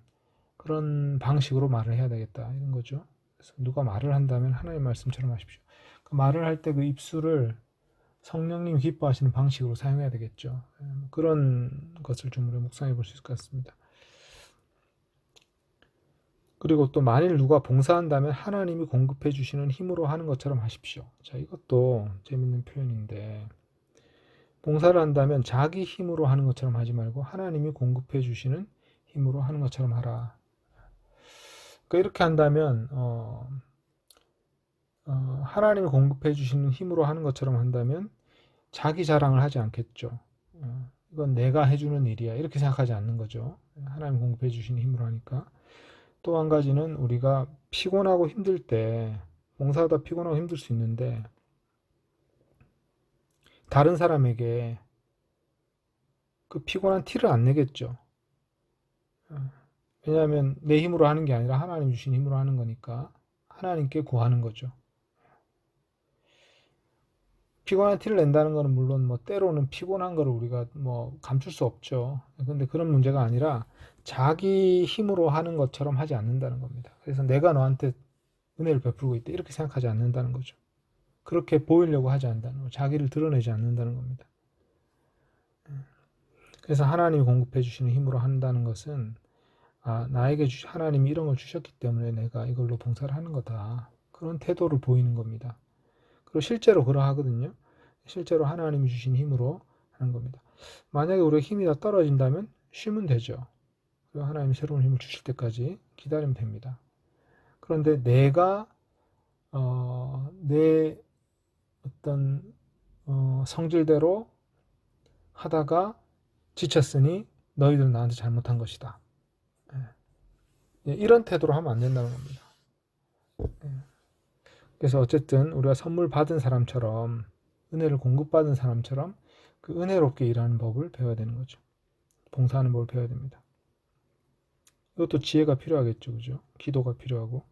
그런 방식으로 말을 해야 되겠다. 이런 거죠. 그래서 누가 말을 한다면 하나님의 말씀처럼 하십시오. 그 말을 할 때 그 입술을 성령님 기뻐하시는 방식으로 사용해야 되겠죠. 그런 것을 좀 우리가 묵상해 볼 수 있을 것 같습니다. 그리고 또 만일 누가 봉사한다면 하나님이 공급해 주시는 힘으로 하는 것처럼 하십시오. 자, 이것도 재밌는 표현인데, 봉사를 한다면 자기 힘으로 하는 것처럼 하지 말고 하나님이 공급해 주시는 힘으로 하는 것처럼 하라. 그러니까 이렇게 한다면 하나님이 공급해 주시는 힘으로 하는 것처럼 한다면 자기 자랑을 하지 않겠죠. 이건 내가 해주는 일이야 이렇게 생각하지 않는 거죠. 하나님 공급해 주시는 힘으로 하니까. 또 한 가지는 우리가 피곤하고 힘들 때, 봉사하다 피곤하고 힘들 수 있는데 다른 사람에게 그 피곤한 티를 안 내겠죠. 왜냐하면 내 힘으로 하는 게 아니라 하나님 주신 힘으로 하는 거니까 하나님께 구하는 거죠. 피곤한 티를 낸다는 거는 물론 뭐 때로는 피곤한 거를 우리가 뭐 감출 수 없죠. 근데 그런 문제가 아니라 자기 힘으로 하는 것처럼 하지 않는다는 겁니다. 그래서 내가 너한테 은혜를 베풀고 있다 이렇게 생각하지 않는다는 거죠. 그렇게 보이려고 하지 않는다는 거죠. 자기를 드러내지 않는다는 겁니다. 그래서 하나님이 공급해 주시는 힘으로 한다는 것은 나에게 하나님이 이런 걸 주셨기 때문에 내가 이걸로 봉사를 하는 거다. 그런 태도를 보이는 겁니다. 그리고 실제로 그러하거든요. 실제로 하나님이 주신 힘으로 하는 겁니다. 만약에 우리가 힘이 다 떨어진다면 쉬면 되죠. 그리고 하나님이 새로운 힘을 주실 때까지 기다리면 됩니다. 그런데 내가 내 어떤 성질대로 하다가 지쳤으니 너희들은 나한테 잘못한 것이다. 이런 태도로 하면 안 된다는 겁니다. 그래서 어쨌든 우리가 선물 받은 사람처럼 은혜를 공급받은 사람처럼 그 은혜롭게 일하는 법을 배워야 되는 거죠. 봉사하는 법을 배워야 됩니다. 이것도 지혜가 필요하겠죠. 그죠? 기도가 필요하고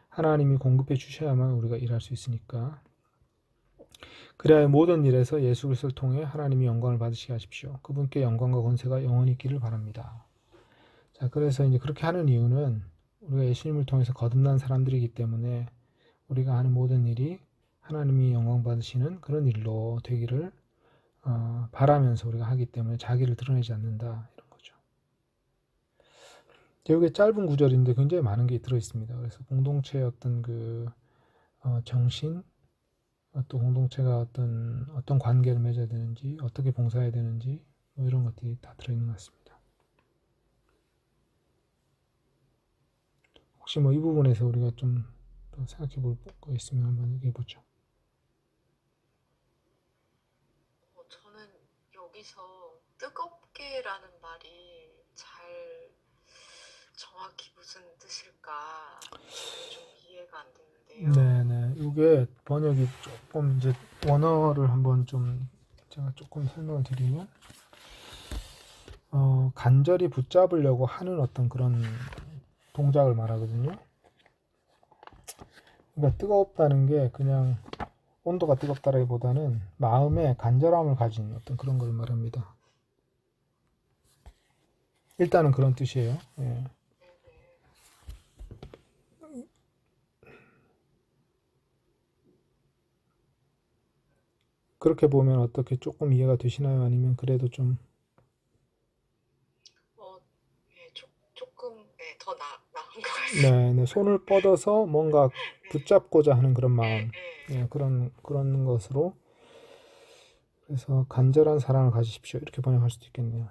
하나님이 공급해 주셔야만 우리가 일할 수 있으니까 그래야 모든 일에서 예수 그리스도를 통해 하나님이 영광을 받으시게 하십시오. 그분께 영광과 권세가 영원히 있기를 바랍니다. 자, 그래서 이제 그렇게 하는 이유는 우리가 예수님을 통해서 거듭난 사람들이기 때문에 우리가 하는 모든 일이 하나님이 영광 받으시는 그런 일로 되기를 바라면서 우리가 하기 때문에 자기를 드러내지 않는다 이런 거죠. 여기 짧은 구절인데 굉장히 많은 게 들어 있습니다. 그래서 공동체의 어떤 그 정신, 또 공동체가 어떤 관계를 맺어야 되는지, 어떻게 봉사해야 되는지 뭐 이런 것들이 다 들어 있는 것 같습니다. 혹시 뭐 이 부분에서 우리가 좀 더 생각해 볼 거 있으면 한번 얘기해 보죠. 저는 여기서 뜨겁게라는 말이 잘 정확히 무슨 뜻일까 잘 좀 이해가 안 되는데요. 네네. 이게 번역이 조금 이제 원어를 한번 좀 제가 조금 설명을 드리면 간절히 붙잡으려고 하는 어떤 그런 동작을 말하거든요. 그러니까 뜨겁다는 게 그냥 온도가 뜨겁다라기보다는 마음에 간절함을 가진 어떤 그런 걸 말합니다. 일단은 그런 뜻이에요. 예. 그렇게 보면 어떻게 조금 이해가 되시나요? 아니면 그래도 좀 예, 조금 더 나은 것 같습니다. 네, 손을 뻗어서 뭔가 붙잡고자 하는 그런 마음, 예. 그런 것으로 그래서 간절한 사랑을 가지십시오. 이렇게 번역할 수도 있겠네요.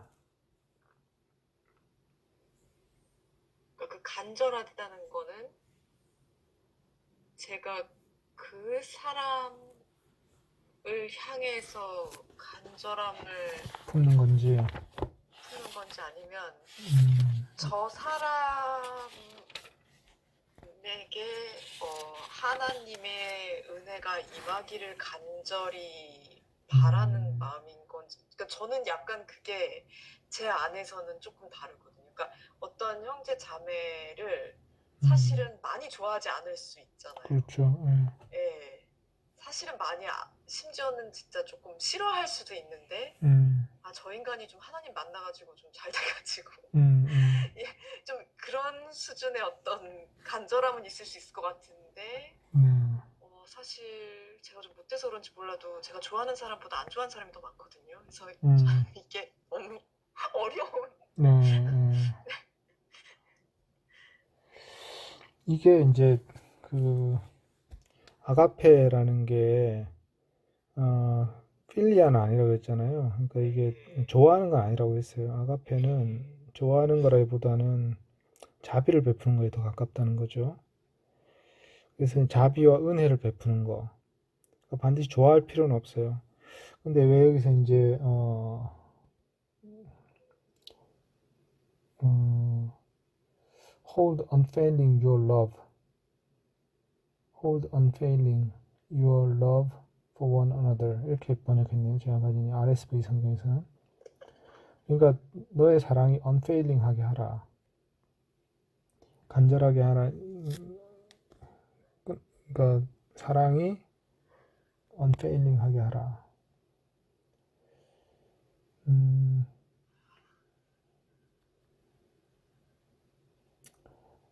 그 간절하다는 거는 제가 그 사람을 향해서 간절함을 품는 건지, 푸는 건지 아니면 음, 저 사람에게 하나님의 은혜가 임하기를 간절히 바라는 마음인 건지. 그러니까 저는 약간 그게 제 안에서는 조금 다르거든요. 그러니까 어떤 형제 자매를 사실은 많이 좋아하지 않을 수 있잖아요. 그렇죠. 예. 사실은 많이 심지어는 진짜 조금 싫어할 수도 있는데 저 인간이 좀 하나님 만나가지고 좀 잘 돼가지고 좀 그런 수준의 어떤 간절함은 있을 수 있을 것 같은데 사실 제가 좀 못돼서 그런지 몰라도 제가 좋아하는 사람보다 안 좋아하는 사람이 더 많거든요. 그래서 이게 너무 어려운. 이게 이제 그 아가페라는 게 필리아는 아니라고 했잖아요. 그러니까 이게 좋아하는 건 아니라고 했어요. 아가페는 좋아하는 거라기보다는 자비를 베푸는 거에 더 가깝다는 거죠. 그래서 자비와 은혜를 베푸는 거. 그러니까 반드시 좋아할 필요는 없어요. 근데 왜 여기서 이제 hold unfailing your love, hold unfailing your love for one another 이렇게 번역했네요. 제가 가진 RSV 성경에서는. 그러니까 너의 사랑이 unfailing하게 하라, 간절하게 하라. 그러니까 사랑이 unfailing하게 하라.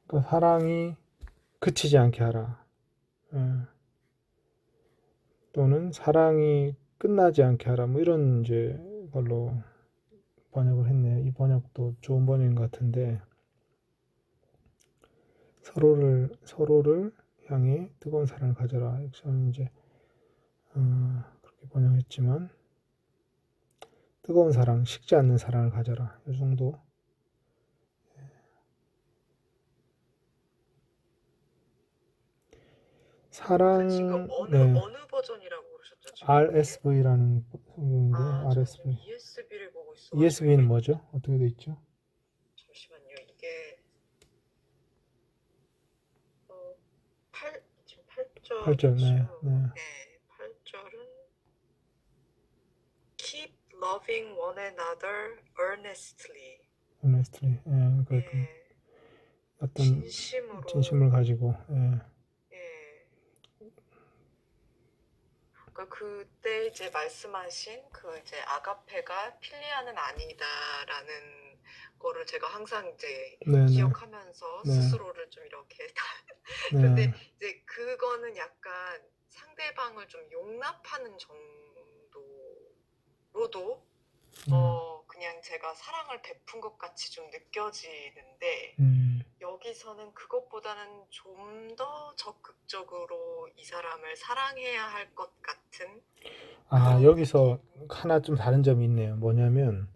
그러니까 사랑이 그치지 않게 하라. 또는 사랑이 끝나지 않게 하라. 뭐 이런 이제 걸로 번역을 했네요. 이 번역도 좋은 번역인 것 같은데, 서로를 향해 뜨거운 사랑을 가져라. 저는 이제 그렇게 번역했지만, 뜨거운 사랑, 식지 않는 사랑을 가져라. 이 정도. 사랑. 지금 어느 버전이라고 그러셨죠? 지금 RSV라는 성경인데, RSV. ESV를 보고 있어. ESV는 뭐죠? 어떻게 돼 있죠? 잠시만요. 이게 지금 8절. 8절, 네. 8절은 Keep loving one another earnestly. 어떤 진심을 가지고. 그때 이제 말씀하신 그 이제 아가페가 필리아는 아니다라는 거를 제가 항상 이제 기억하면서 스스로를 좀 이렇게 근데 이제 그거는 약간 상대방을 좀 용납하는 정도로도 그냥 제가 사랑을 베푼 것 같이 좀 느껴지는데 여기서는 그것보다는 좀 더 적극적으로 이 사람을 사랑해야 할 것 같은. 여기서 하나 좀 다른 점이 있네요. 뭐냐면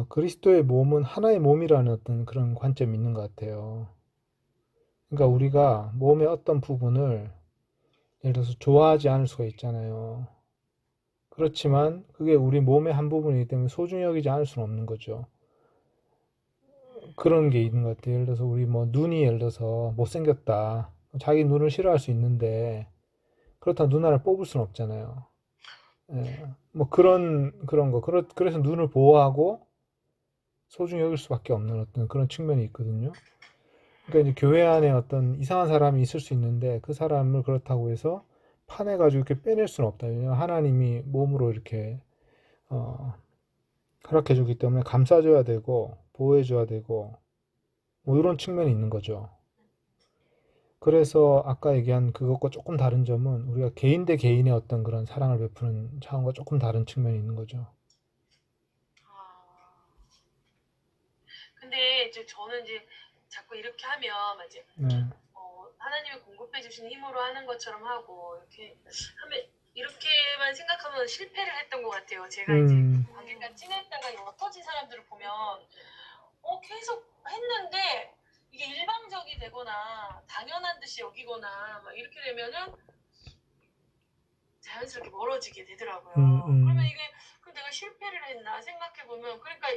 그리스도의 몸은 하나의 몸이라는 어떤 그런 관점이 있는 것 같아요. 그러니까 우리가 몸의 어떤 부분을 예를 들어서 좋아하지 않을 수가 있잖아요. 그렇지만 그게 우리 몸의 한 부분이기 때문에 소중히 여기지 않을 수는 없는 거죠. 그런 게 있는 것 같아요. 예를 들어서 우리 눈이 예를 들어서 못생겼다. 자기 눈을 싫어할 수 있는데 그렇다고 눈 하나를 뽑을 수는 없잖아요. 그런 거. 그래서 눈을 보호하고 소중히 여길 수밖에 없는 어떤 그런 측면이 있거든요. 그러니까 이제 교회 안에 어떤 이상한 사람이 있을 수 있는데 그 사람을 그렇다고 해서 파내가지고 이렇게 빼낼 수는 없다. 왜냐하면 하나님이 몸으로 이렇게 허락해주기 때문에 감싸줘야 되고 보호해줘야 되고 뭐 이런 측면이 있는 거죠. 그래서 아까 얘기한 그것과 조금 다른 점은 우리가 개인 대 개인의 어떤 그런 사랑을 베푸는 차원과 조금 다른 측면이 있는 거죠. 근데 이제 저는 이제 자꾸 이렇게 하면 이제 하나님이 공급해 주신 힘으로 하는 것처럼 하고 이렇게 하면 이렇게만 생각하면 실패를 했던 것 같아요. 제가 이제 관계가 찐했다가 옅어진 사람들을 보면 계속 했는데 이게 일방적이 되거나 당연한 듯이 여기거나 막 이렇게 되면은 자연스럽게 멀어지게 되더라고요. 그러면 이게 그럼 내가 실패를 했나 생각해 보면 그러니까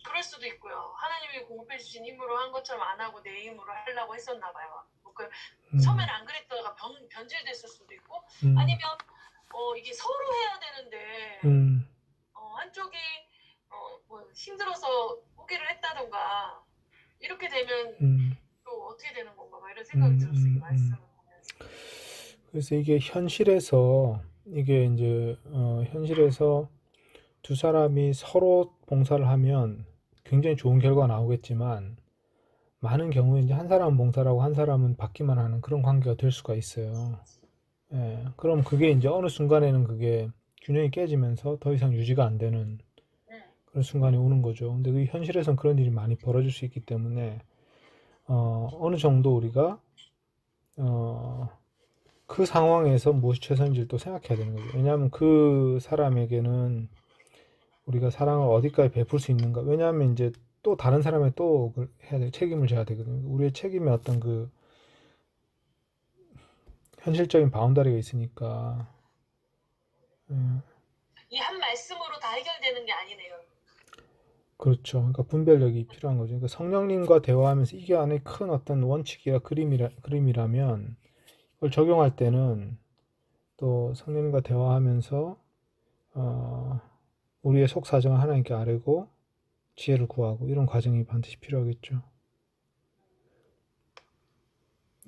그럴 수도 있고요. 하나님이 공급해 주신 힘으로 한 것처럼 안 하고 내 힘으로 하려고 했었나 봐요. 처음에는 안 그랬다가 변질됐을 수도 있고 아니면 이게 서로 해야 되는데 한쪽이 힘들어서 포기를 했다던가 이렇게 되면 또 어떻게 되는 건가 막 이런 생각이 들었어요. 말씀을 보면서. 그래서 이게 현실에서 두 사람이 서로 봉사를 하면 굉장히 좋은 결과가 나오겠지만 많은 경우에 이제 한 사람은 봉사를 하고 한 사람은 받기만 하는 그런 관계가 될 수가 있어요. 그럼 그게 이제 어느 순간에는 그게 균형이 깨지면서 더 이상 유지가 안 되는 그런 순간이 오는 거죠. 근데 그 현실에선 그런 일이 많이 벌어질 수 있기 때문에 어느 정도 우리가 그 상황에서 무엇이 최선인지를 또 생각해야 되는 거죠. 왜냐하면 그 사람에게는 우리가 사랑을 어디까지 베풀 수 있는가. 왜냐하면 이제 또 다른 사람의 또 해야 돼, 책임을 져야 되거든요. 우리의 책임에 어떤 그 현실적인 바운다리가 있으니까. 이 한 말씀으로 다 해결되는 게 아니네요. 그렇죠. 그러니까 분별력이 필요한 거죠. 그러니까 성령님과 대화하면서 이게 안에 큰 어떤 원칙이라 그림이라면 그걸 적용할 때는 또 성령님과 대화하면서 우리의 속 사정을 하나님께 아뢰고 지혜를 구하고 이런 과정이 반드시 필요하겠죠.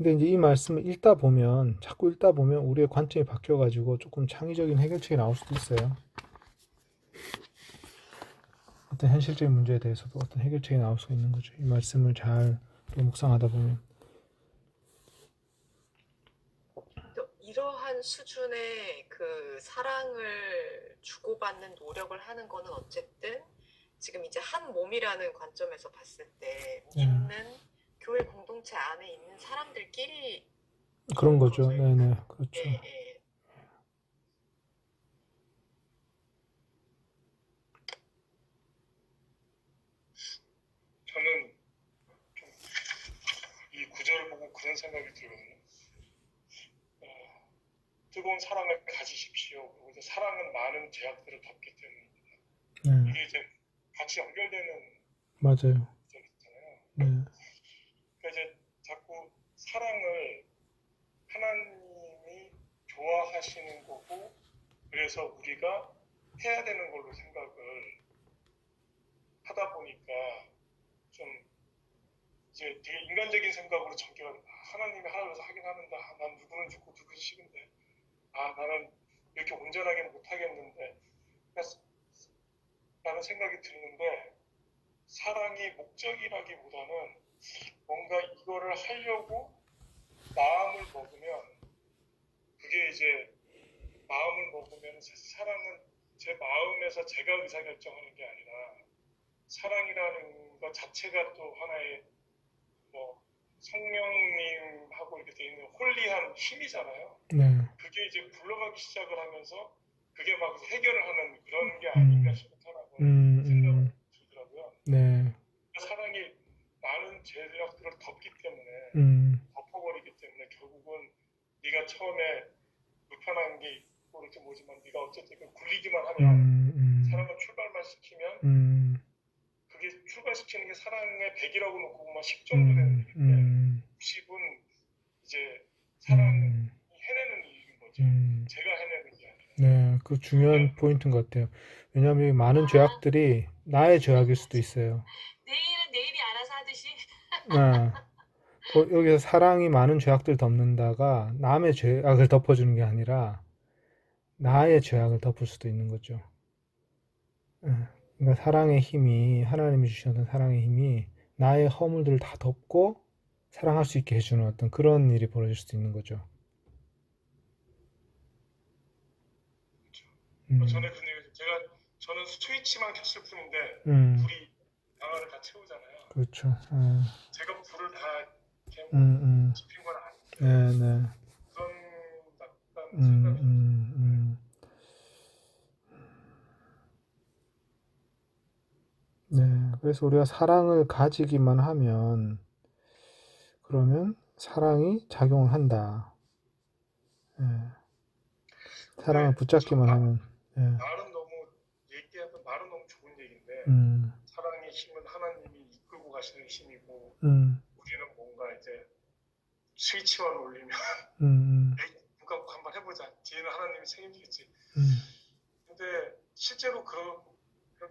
근데 이제 이 말씀을 읽다 보면, 자꾸 읽다 보면 우리의 관점이 바뀌어가지고 조금 창의적인 해결책이 나올 수도 있어요. 어떤 현실적인 문제에 대해서도 어떤 해결책이 나올 수 있는 거죠. 이 말씀을 잘 묵상하다 보면. 이러한 수준의 그 사랑을 주고받는 노력을 하는 거는 어쨌든 지금 이제 한 몸이라는 관점에서 봤을 때 믿는 교회 공동체 안에 있는 사람들끼리 그런 거죠. 네네, 그렇죠. 예, 예. 저는 좀 이 구절을 보고 그런 생각이 들거든요. 뜨거운 사랑을 가지십시오. 그리고 이제 사랑은 많은 제약들을 덮기 때문입니다. 이게 이제 같이 연결되는 맞아요. 있잖아요. 네. 그러니까 이제 자꾸 사랑을 하나님이 좋아하시는 거고, 그래서 우리가 해야 되는 걸로 생각을 하다 보니까 좀 이제 되게 인간적인 생각으로 전개가 하나님이 하나님에서 하긴 하는데 난 누구는 좋고 누구는 싫은데 나는 이렇게 온전하게 못하겠는데 라는 생각이 드는데, 사랑이 목적이라기보다는 뭔가 이거를 하려고 마음을 먹으면, 그게 이제 마음을 먹으면 사랑은 제 마음에서 제가 의사결정하는 게 아니라 사랑이라는 것 자체가 또 하나의 뭐 성령님하고 이렇게 돼 있는 홀리한 힘이잖아요. 네. 그게 이제 굴러가기 시작을 하면서 그게 막 해결을 하는 그런 게 아닌가 싶다라고 생각을 들더라고요. 네. 사랑이 많은 죄악들을 덮기 때문에 덮어버리기 때문에 결국은 네가 처음에 불편한 게 있고 이렇게 뭐지만 네가 어쨌든 굴리기만 하면 사랑을 출발만 시키면 그게 출발시키는 게 사랑의 100이라고 놓고 보면 10 정도 되는 일인데 90은 이제 사랑이 해내는 일인 거죠. 제가 해내는 게 아니라. 네, 그 중요한 포인트인 것 같아요. 왜냐하면 이 많은 죄악들이 나의 죄악일 수도 있어요. 내일은 내일이 알아서 하듯이. 네. 여기서 사랑이 많은 죄악들 덮는다가 남의 죄악을 덮어주는 게 아니라 나의 죄악을 덮을 수도 있는 거죠. 네. 그러니까 사랑의 힘이, 하나님이 주시는 사랑의 힘이 나의 허물들을 다 덮고 사랑할 수 있게 해주는 어떤 그런 일이 벌어질 수도 있는 거죠. 전에 저는 스위치만 켰을 뿐인데 불이 방 안을 다 채우잖아요. 그렇죠. 제가 불을 다 지핀 건 아닌데 네. 그런 약간 생각이 네, 그래서 우리가 사랑을 가지기만 하면 그러면 사랑이 작용을 한다. 네. 사랑을 붙잡기만 하면. 네. 말은 너무 좋은 얘기인데 사랑의 힘은 하나님이 이끌고 가시는 힘이고 우리는 뭔가 이제 스위치만 올리면 눈 감고 한번 해보자. 뒤에는 하나님이 책임지겠지. 근데 실제로 그런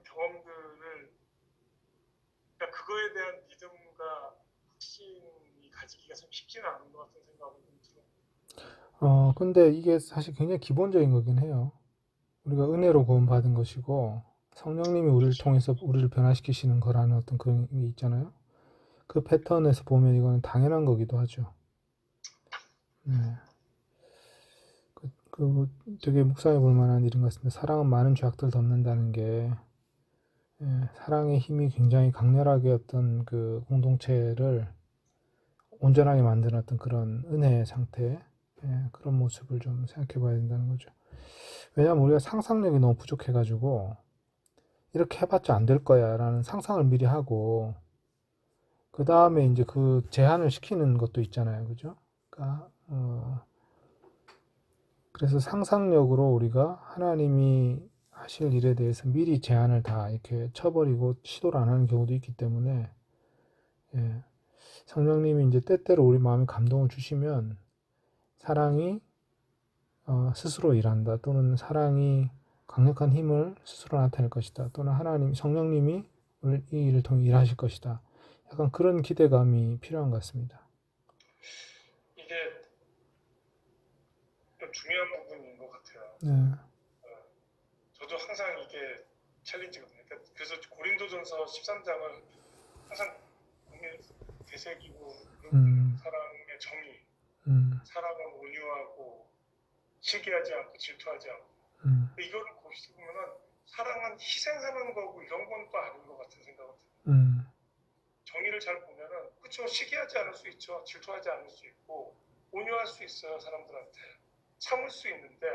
경험들을, 그러니까 그거에 대한 믿음과 확신이 가지기가 참 쉽지는 않은 것 같은 생각이 좀 들어요. 근데 이게 사실 굉장히 기본적인 거긴 해요. 우리가 은혜로 구원받은 것이고 성령님이 우리를 통해서 우리를 변화시키시는 거라는 어떤 그런 게 있잖아요. 그 패턴에서 보면 이거는 당연한 거기도 하죠. 네. 되게 묵상해 볼 만한 일인 것 같습니다. 사랑은 많은 죄악들을 덮는다는 게, 사랑의 힘이 굉장히 강렬하게 어떤 그 공동체를 온전하게 만드는 어떤 그런 은혜의 상태, 그런 모습을 좀 생각해 봐야 된다는 거죠. 왜냐하면 우리가 상상력이 너무 부족해가지고 이렇게 해봤자 안 될 거야 라는 상상을 미리 하고 그 다음에 이제 그 제한을 시키는 것도 있잖아요. 그죠? 그러니까 그래서 상상력으로 우리가 하나님이 하실 일에 대해서 미리 제한을 다 이렇게 쳐버리고 시도를 안 하는 경우도 있기 때문에, 성령님이 이제 때때로 우리 마음에 감동을 주시면 사랑이 스스로 일한다, 또는 사랑이 강력한 힘을 스스로 나타낼 것이다, 또는 성령님이 이 일을 통해 일하실 것이다. 약간 그런 기대감이 필요한 것 같습니다. 이게 좀 중요한 부분인 것 같아요. 네. 저도 항상 이게 챌린지거든요. 그래서 고린도전서 13장을 항상 눈에 되새기고 사랑의 정의, 사랑은 온유하고 시기하지 않고 질투하지 않고 이거를 보시면은 사랑은 희생하는 거고 이런 건 또 아닌 것 같은 생각은 들어요. 정의를 잘 보면은 그렇죠. 시기하지 않을 수 있죠. 질투하지 않을 수 있고 온유할 수 있어요. 사람들한테 참을 수 있는데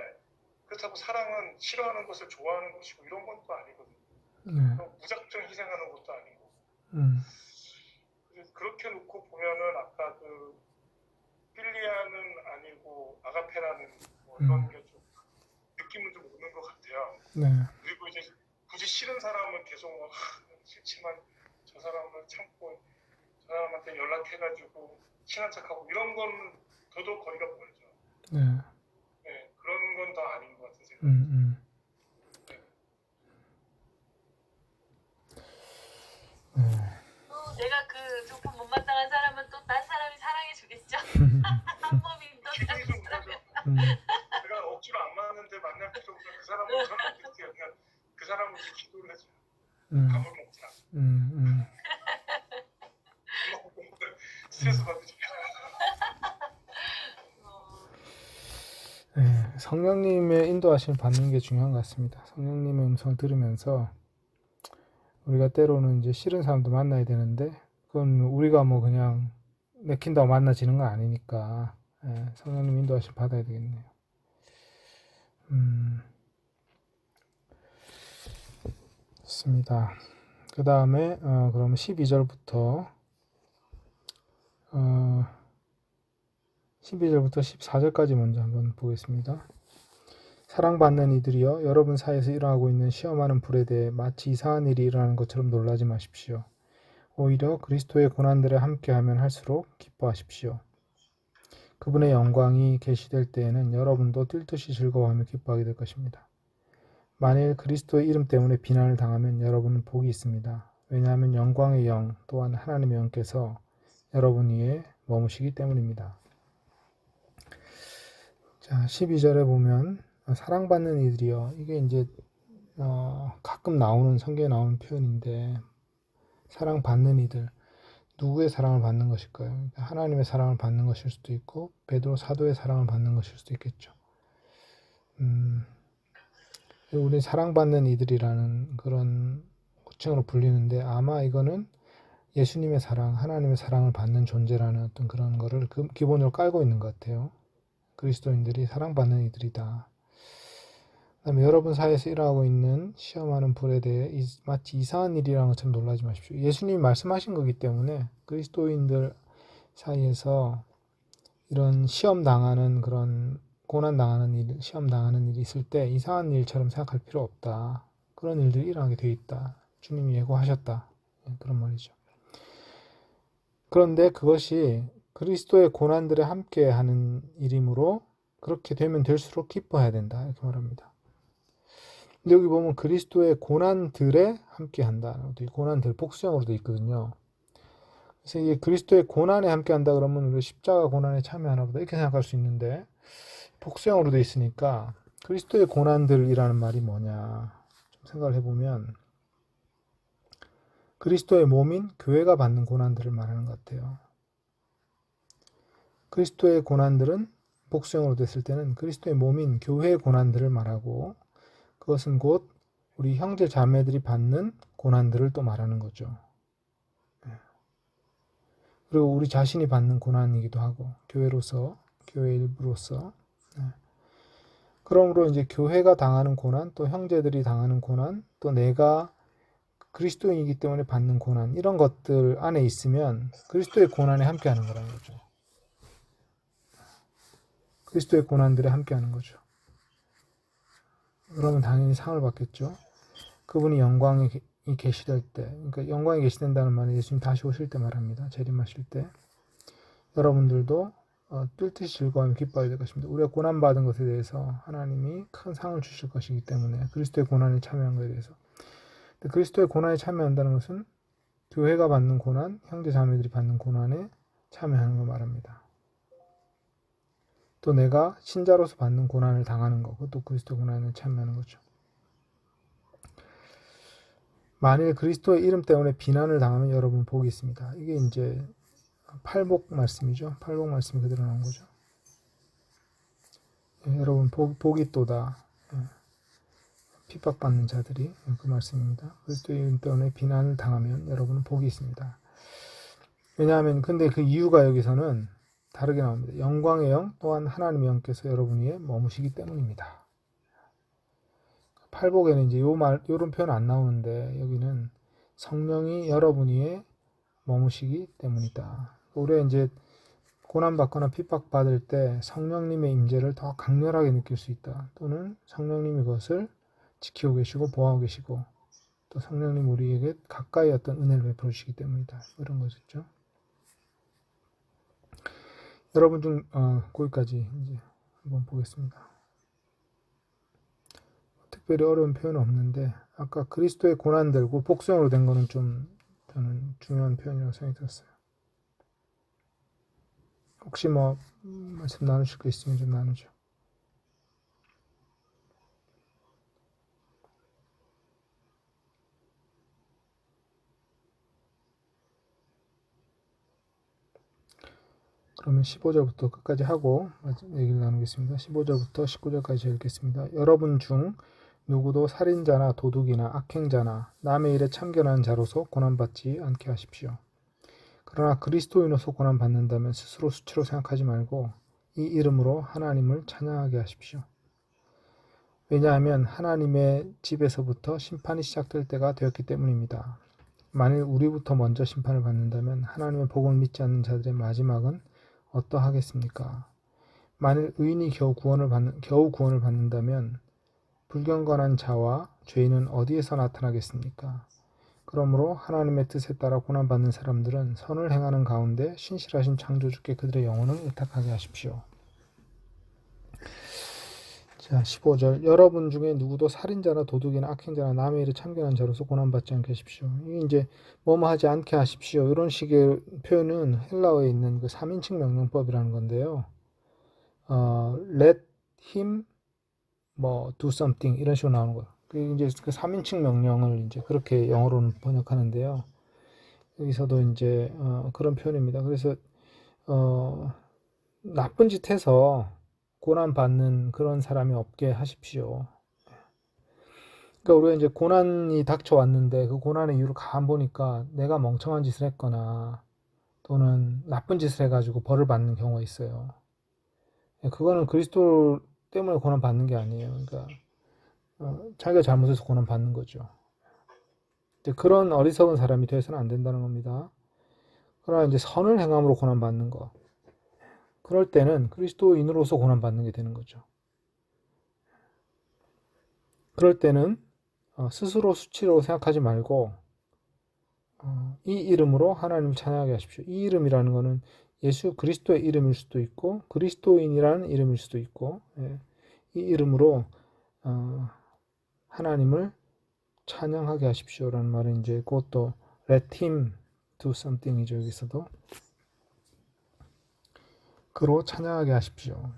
그렇다고 사랑은 싫어하는 것을 좋아하는 것이고 이런 건 또 아니거든요. 무작정 희생하는 것도 아니고. 그렇게 놓고 보면은 아까 그 필리아는 아니고 아가페라는 뭐 이런 게 좀 느낌은 좀 오는 것 같아요. 네. 그리고 이제 굳이 싫은 사람은 계속 뭐 싫지만 저 사람을 참고 저 사람한테 연락해가지고 친한 척하고 이런 건 저도 거리가 멀죠. 네. 네, 그런 건 더 아닌 것 같은 생각. 내가 그 조금 못마땅한 사람은 또 딴 사람이 사랑해주겠죠. 한 몸이 또 기분이 좀 그러죠. 내가 억지로 안 맞는데 만날 필요 없고 그 사람은 저는 그렇게 그냥 그 사람은 기도를 해줘요. 밥을 먹자. 스트레스 받으지. 네, 성령님의 인도하심을 받는 게 중요한 것 같습니다. 성령님의 음성을 들으면서 우리가 때로는 이제 싫은 사람도 만나야 되는데 그건 우리가 뭐 그냥 내킨다고 만나지는 건 아니니까 성령님 인도하심 받아야 되겠네요. 좋습니다. 그 다음에 그러면 12절부터 14절까지 먼저 한번 보겠습니다. 사랑받는 이들이여 여러분 사이에서 일어나고 있는 시험하는 불에 대해 마치 이상한 일이 일어나는 것처럼 놀라지 마십시오. 오히려 그리스도의 고난들에 함께하면 할수록 기뻐하십시오. 그분의 영광이 계시될 때에는 여러분도 뛸 듯이 즐거워하며 기뻐하게 될 것입니다. 만일 그리스도의 이름 때문에 비난을 당하면 여러분은 복이 있습니다. 왜냐하면 영광의 영 또한 하나님의 영께서 여러분 위에 머무시기 때문입니다. 자, 12절에 보면 사랑받는 이들이요. 이게 이제 가끔 나오는 성경에 나오는 표현인데 사랑받는 이들 누구의 사랑을 받는 것일까요? 하나님의 사랑을 받는 것일 수도 있고 베드로 사도의 사랑을 받는 것일 수도 있겠죠. 우리 사랑받는 이들이라는 그런 호칭으로 불리는데 아마 이거는 예수님의 사랑, 하나님의 사랑을 받는 존재라는 어떤 그런 거를 기본으로 깔고 있는 것 같아요. 그리스도인들이 사랑받는 이들이다. 그다음에 여러분 사이에서 일어나고 있는 시험하는 불에 대해 마치 이상한 일이라는 것처럼 놀라지 마십시오. 예수님이 말씀하신 거기 때문에 그리스도인들 사이에서 이런 시험당하는 그런 고난당하는 일, 시험당하는 일이 있을 때 이상한 일처럼 생각할 필요 없다. 그런 일들이 일어나게 되어 있다. 주님이 예고하셨다. 그런 말이죠. 그런데 그것이 그리스도의 고난들에 함께하는 일이므로 그렇게 되면 될수록 기뻐해야 된다. 이렇게 말합니다. 근데 여기 보면 그리스도의 고난들에 함께한다. 고난들 복수형으로 되어 있거든요. 그래서 이게 그리스도의 고난에 함께한다 그러면 우리 십자가 고난에 참여하나 보다 이렇게 생각할 수 있는데 복수형으로 되어 있으니까 그리스도의 고난들이라는 말이 뭐냐 좀 생각을 해보면 그리스도의 몸인 교회가 받는 고난들을 말하는 것 같아요. 그리스도의 고난들은 복수형으로 됐을 때는 그리스도의 몸인 교회의 고난들을 말하고 그것은 곧 우리 형제 자매들이 받는 고난들을 또 말하는 거죠. 그리고 우리 자신이 받는 고난이기도 하고 교회로서 교회 일부로서 그러므로 이제 교회가 당하는 고난 또 형제들이 당하는 고난 또 내가 그리스도인이기 때문에 받는 고난 이런 것들 안에 있으면 그리스도의 고난에 함께하는 거라는 거죠. 그리스도의 고난들에 함께하는 거죠. 그러면 당연히 상을 받겠죠. 그분이 영광이 계시될 때, 그러니까 영광이 계시된다는 말은 예수님 다시 오실 때 말합니다. 재림하실 때 여러분들도 뛸 듯이 즐거워하며 기뻐해야 될 것입니다. 우리가 고난받은 것에 대해서 하나님이 큰 상을 주실 것이기 때문에 그리스도의 고난에 참여한 것에 대해서 그리스도의 고난에 참여한다는 것은 교회가 받는 고난, 형제 자매들이 받는 고난에 참여하는 걸 말합니다. 또 내가 신자로서 받는 고난을 당하는 거, 그것도 그리스도 고난에 참여하는 거죠. 만일 그리스도의 이름 때문에 비난을 당하면 여러분 복이 있습니다. 이게 이제 팔복 말씀이죠. 팔복 말씀이 그대로 나온 거죠. 여러분 복이 있도다. 핍박받는 자들이 그 말씀입니다. 그리스도의 이름 때문에 비난을 당하면 여러분은 복이 있습니다. 왜냐하면 근데 그 이유가 여기서는 다르게 나옵니다. 영광의 영 또한 하나님의 영께서 여러분 위에 머무시기 때문입니다. 팔복에는 이제 요런 표현 안 나오는데 여기는 성령이 여러분 위에 머무시기 때문이다. 우리가 이제 고난받거나 핍박받을 때 성령님의 임재를 더 강렬하게 느낄 수 있다. 또는 성령님이 그것을 지키고 계시고 보호하고 계시고 또 성령님 우리에게 가까이 어떤 은혜를 베풀어 주시기 때문이다. 이런 거죠. 여러분 중 거기까지 이제 한번 보겠습니다. 특별히 어려운 표현은 없는데 아까 그리스도의 고난들고 복수형으로 된 거는 좀 저는 중요한 표현이라고 생각이 들었어요. 혹시 뭐 말씀 나누실 거 있으면 좀 나누죠. 그러면 15절부터 끝까지 하고 얘기를 나누겠습니다. 15절부터 19절까지 읽겠습니다. 여러분 중 누구도 살인자나 도둑이나 악행자나 남의 일에 참견하는 자로서 고난받지 않게 하십시오. 그러나 그리스도인으로서 고난받는다면 스스로 수치로 생각하지 말고 이 이름으로 하나님을 찬양하게 하십시오. 왜냐하면 하나님의 집에서부터 심판이 시작될 때가 되었기 때문입니다. 만일 우리부터 먼저 심판을 받는다면 하나님의 복을 믿지 않는 자들의 마지막은 어떠하겠습니까? 만일 의인이 겨우 구원을 받는다면 불경건한 자와 죄인은 어디에서 나타나겠습니까? 그러므로 하나님의 뜻에 따라 고난받는 사람들은 선을 행하는 가운데 신실하신 창조주께 그들의 영혼을 의탁하게 하십시오. 자, 15절. 여러분 중에 누구도 살인자나 도둑이나 악행자나 남의 일에 참견한 자로서 고난받지 않게 하십시오. 이게 이제 뭐뭐 하지 않게 하십시오. 이런 식의 표현은 헬라어에 있는 그 3인칭 명령법이라는 건데요. let him do something 이런 식으로 나오는 거예요. 이제 그 3인칭 명령을 이제 그렇게 영어로는 번역하는데요. 여기서도 이제 그런 표현입니다. 그래서 나쁜 짓 해서 고난 받는 그런 사람이 없게 하십시오. 그러니까 우리가 이제 고난이 닥쳐왔는데 그 고난의 이유를 가만 보니까 내가 멍청한 짓을 했거나 또는 나쁜 짓을 해가지고 벌을 받는 경우가 있어요. 그거는 그리스도 때문에 고난 받는 게 아니에요. 그러니까 자기가 잘못해서 고난 받는 거죠. 그런 어리석은 사람이 되어서는 안 된다는 겁니다. 그러나 이제 선을 행함으로 고난 받는 거. 그럴 때는 그리스도인으로서 고난 받는 게 되는 거죠. 그럴 때는 스스로 수치로 생각하지 말고 이 이름으로 하나님을 찬양하게 하십시오. 이 이름이라는 것은 예수 그리스도의 이름일 수도 있고 그리스도인이라는 이름일 수도 있고 이 이름으로 하나님을 찬양하게 하십시오라는 말은 이제 그것도 let him do something이죠. 여기서도 그로 찬양하게 하십시오.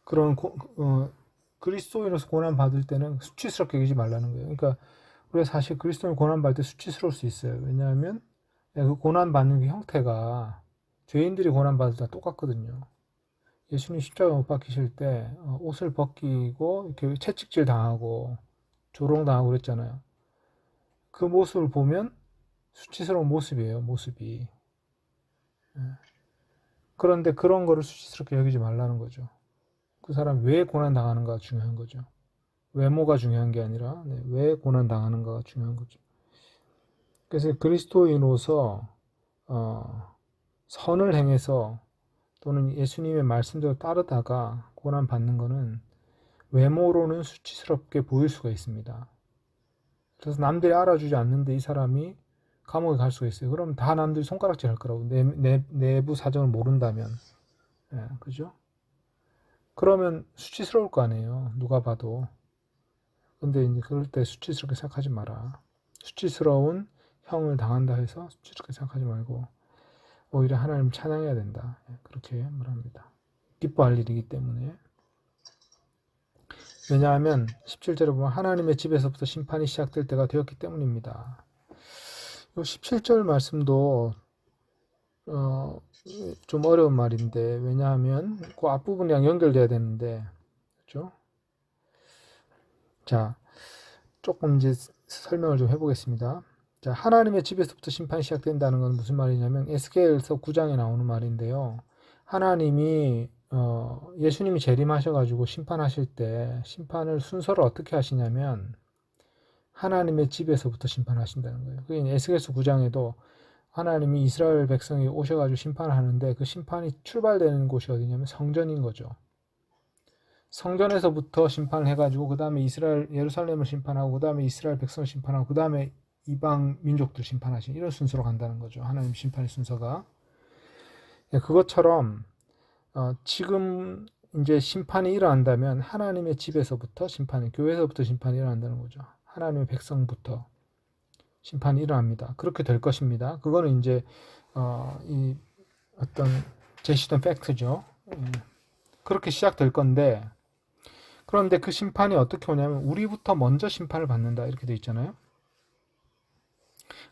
그런 그리스도인으로서 고난 받을 때는 수치스럽게 여기지 말라는 거예요. 그러니까 우리가 사실 그리스도인 고난 받을 때 수치스러울 수 있어요. 왜냐하면 그 고난 받는 그 형태가 죄인들이 고난 받을 때 똑같거든요. 예수님 십자가 못 박히실 때 옷을 벗기고 이렇게 채찍질 당하고 조롱당하고 그랬잖아요. 그 모습을 보면 수치스러운 모습이에요. 모습이. 그런데 그런 거를 수치스럽게 여기지 말라는 거죠. 그 사람 왜 고난당하는가가 중요한 거죠. 외모가 중요한 게 아니라 왜 고난당하는가가 중요한 거죠. 그래서 그리스도인으로서 선을 행해서 또는 예수님의 말씀대로 따르다가 고난받는 거는 외모로는 수치스럽게 보일 수가 있습니다. 그래서 남들이 알아주지 않는데 이 사람이 감옥에 갈 수가 있어요. 그럼 다 남들이 손가락질 할 거라고. 내부 사정을 모른다면. 그죠? 그러면 수치스러울 거 아니에요. 누가 봐도. 근데 이제 그럴 때 수치스럽게 생각하지 마라. 수치스러운 형을 당한다 해서 수치스럽게 생각하지 말고 오히려 하나님 찬양해야 된다. 그렇게 말합니다. 기뻐할 일이기 때문에. 왜냐하면 17절에 보면 하나님의 집에서부터 심판이 시작될 때가 되었기 때문입니다. 이 17절 말씀도 좀 어려운 말인데, 왜냐하면 그 앞부분이랑 연결돼야 되는데, 그렇죠? 자, 조금 이제 설명을 좀 해보겠습니다. 자, 하나님의 집에서부터 심판이 시작된다는 건 무슨 말이냐면 에스겔서 9장에 나오는 말인데요. 하나님이 예수님이 재림하셔가지고 심판하실 때 심판을 순서를 어떻게 하시냐면 하나님의 집에서부터 심판하신다는 거예요. 그게 에스겔서 9장에도 하나님이 이스라엘 백성이 오셔가지고 심판을 하는데 그 심판이 출발되는 곳이 어디냐면 성전인 거죠. 성전에서부터 심판을 해가지고 그 다음에 예루살렘을 심판하고 그 다음에 이스라엘 백성을 심판하고 그 다음에 이방 민족들 심판하신 이런 순서로 간다는 거죠. 하나님 심판의 순서가. 그것처럼 지금 이제 심판이 일어난다면 하나님의 집에서부터 심판이, 교회에서부터 심판이 일어난다는 거죠. 하나님의 백성부터 심판이 일어납니다. 그렇게 될 것입니다. 그거는 이제 이 어떤 제시된 팩트죠. 그렇게 시작될 건데, 그런데 그 심판이 어떻게 오냐면 우리부터 먼저 심판을 받는다 이렇게 돼 있잖아요.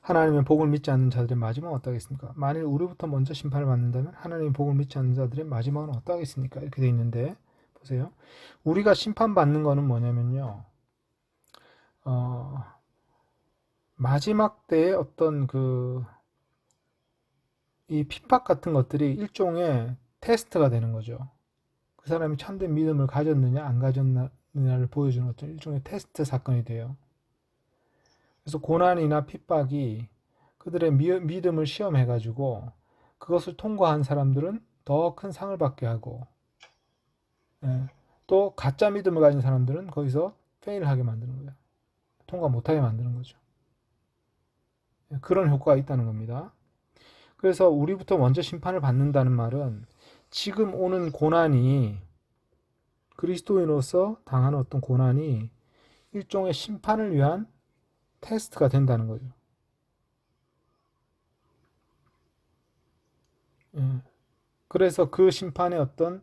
하나님의 복을 믿지 않는 자들의 마지막은 어떠하겠습니까? 만일 우리부터 먼저 심판을 받는다면 하나님의 복을 믿지 않는 자들의 마지막은 어떠하겠습니까? 이렇게 돼 있는데 보세요. 우리가 심판받는 거는 뭐냐면요. 마지막 때의 어떤 이 핍박 같은 것들이 일종의 테스트가 되는 거죠. 그 사람이 참된 믿음을 가졌느냐 안 가졌느냐를 보여주는 어떤 일종의 테스트 사건이 돼요. 그래서 고난이나 핍박이 그들의 믿음을 시험해가지고 그것을 통과한 사람들은 더 큰 상을 받게 하고, 또 가짜 믿음을 가진 사람들은 거기서 페일하게 만드는 거예요. 통과 못하게 만드는 거죠. 그런 효과가 있다는 겁니다. 그래서 우리부터 먼저 심판을 받는다는 말은 지금 오는 고난이, 그리스도인으로서 당하는 어떤 고난이 일종의 심판을 위한 테스트가 된다는 거죠. 그래서 그 심판의 어떤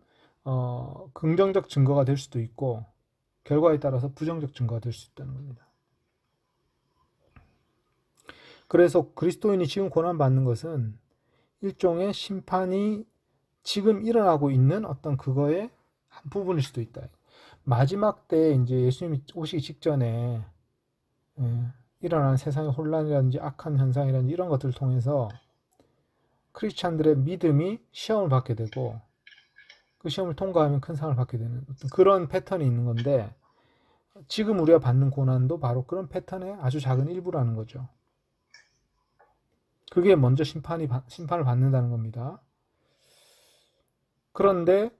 긍정적 증거가 될 수도 있고 결과에 따라서 부정적 증거가 될 수 있다는 겁니다. 그래서 그리스도인이 지금 고난받는 것은 일종의 심판이 지금 일어나고 있는 어떤 그거의 한 부분일 수도 있다. 마지막 때 이제 예수님이 오시기 직전에 일어나는 세상의 혼란이라든지 악한 현상이라든지 이런 것들을 통해서 크리스찬들의 믿음이 시험을 받게 되고 그 시험을 통과하면 큰 상을 받게 되는 어떤 그런 패턴이 있는 건데, 지금 우리가 받는 고난도 바로 그런 패턴의 아주 작은 일부라는 거죠. 그게 먼저 심판을 받는다는 겁니다. 그런데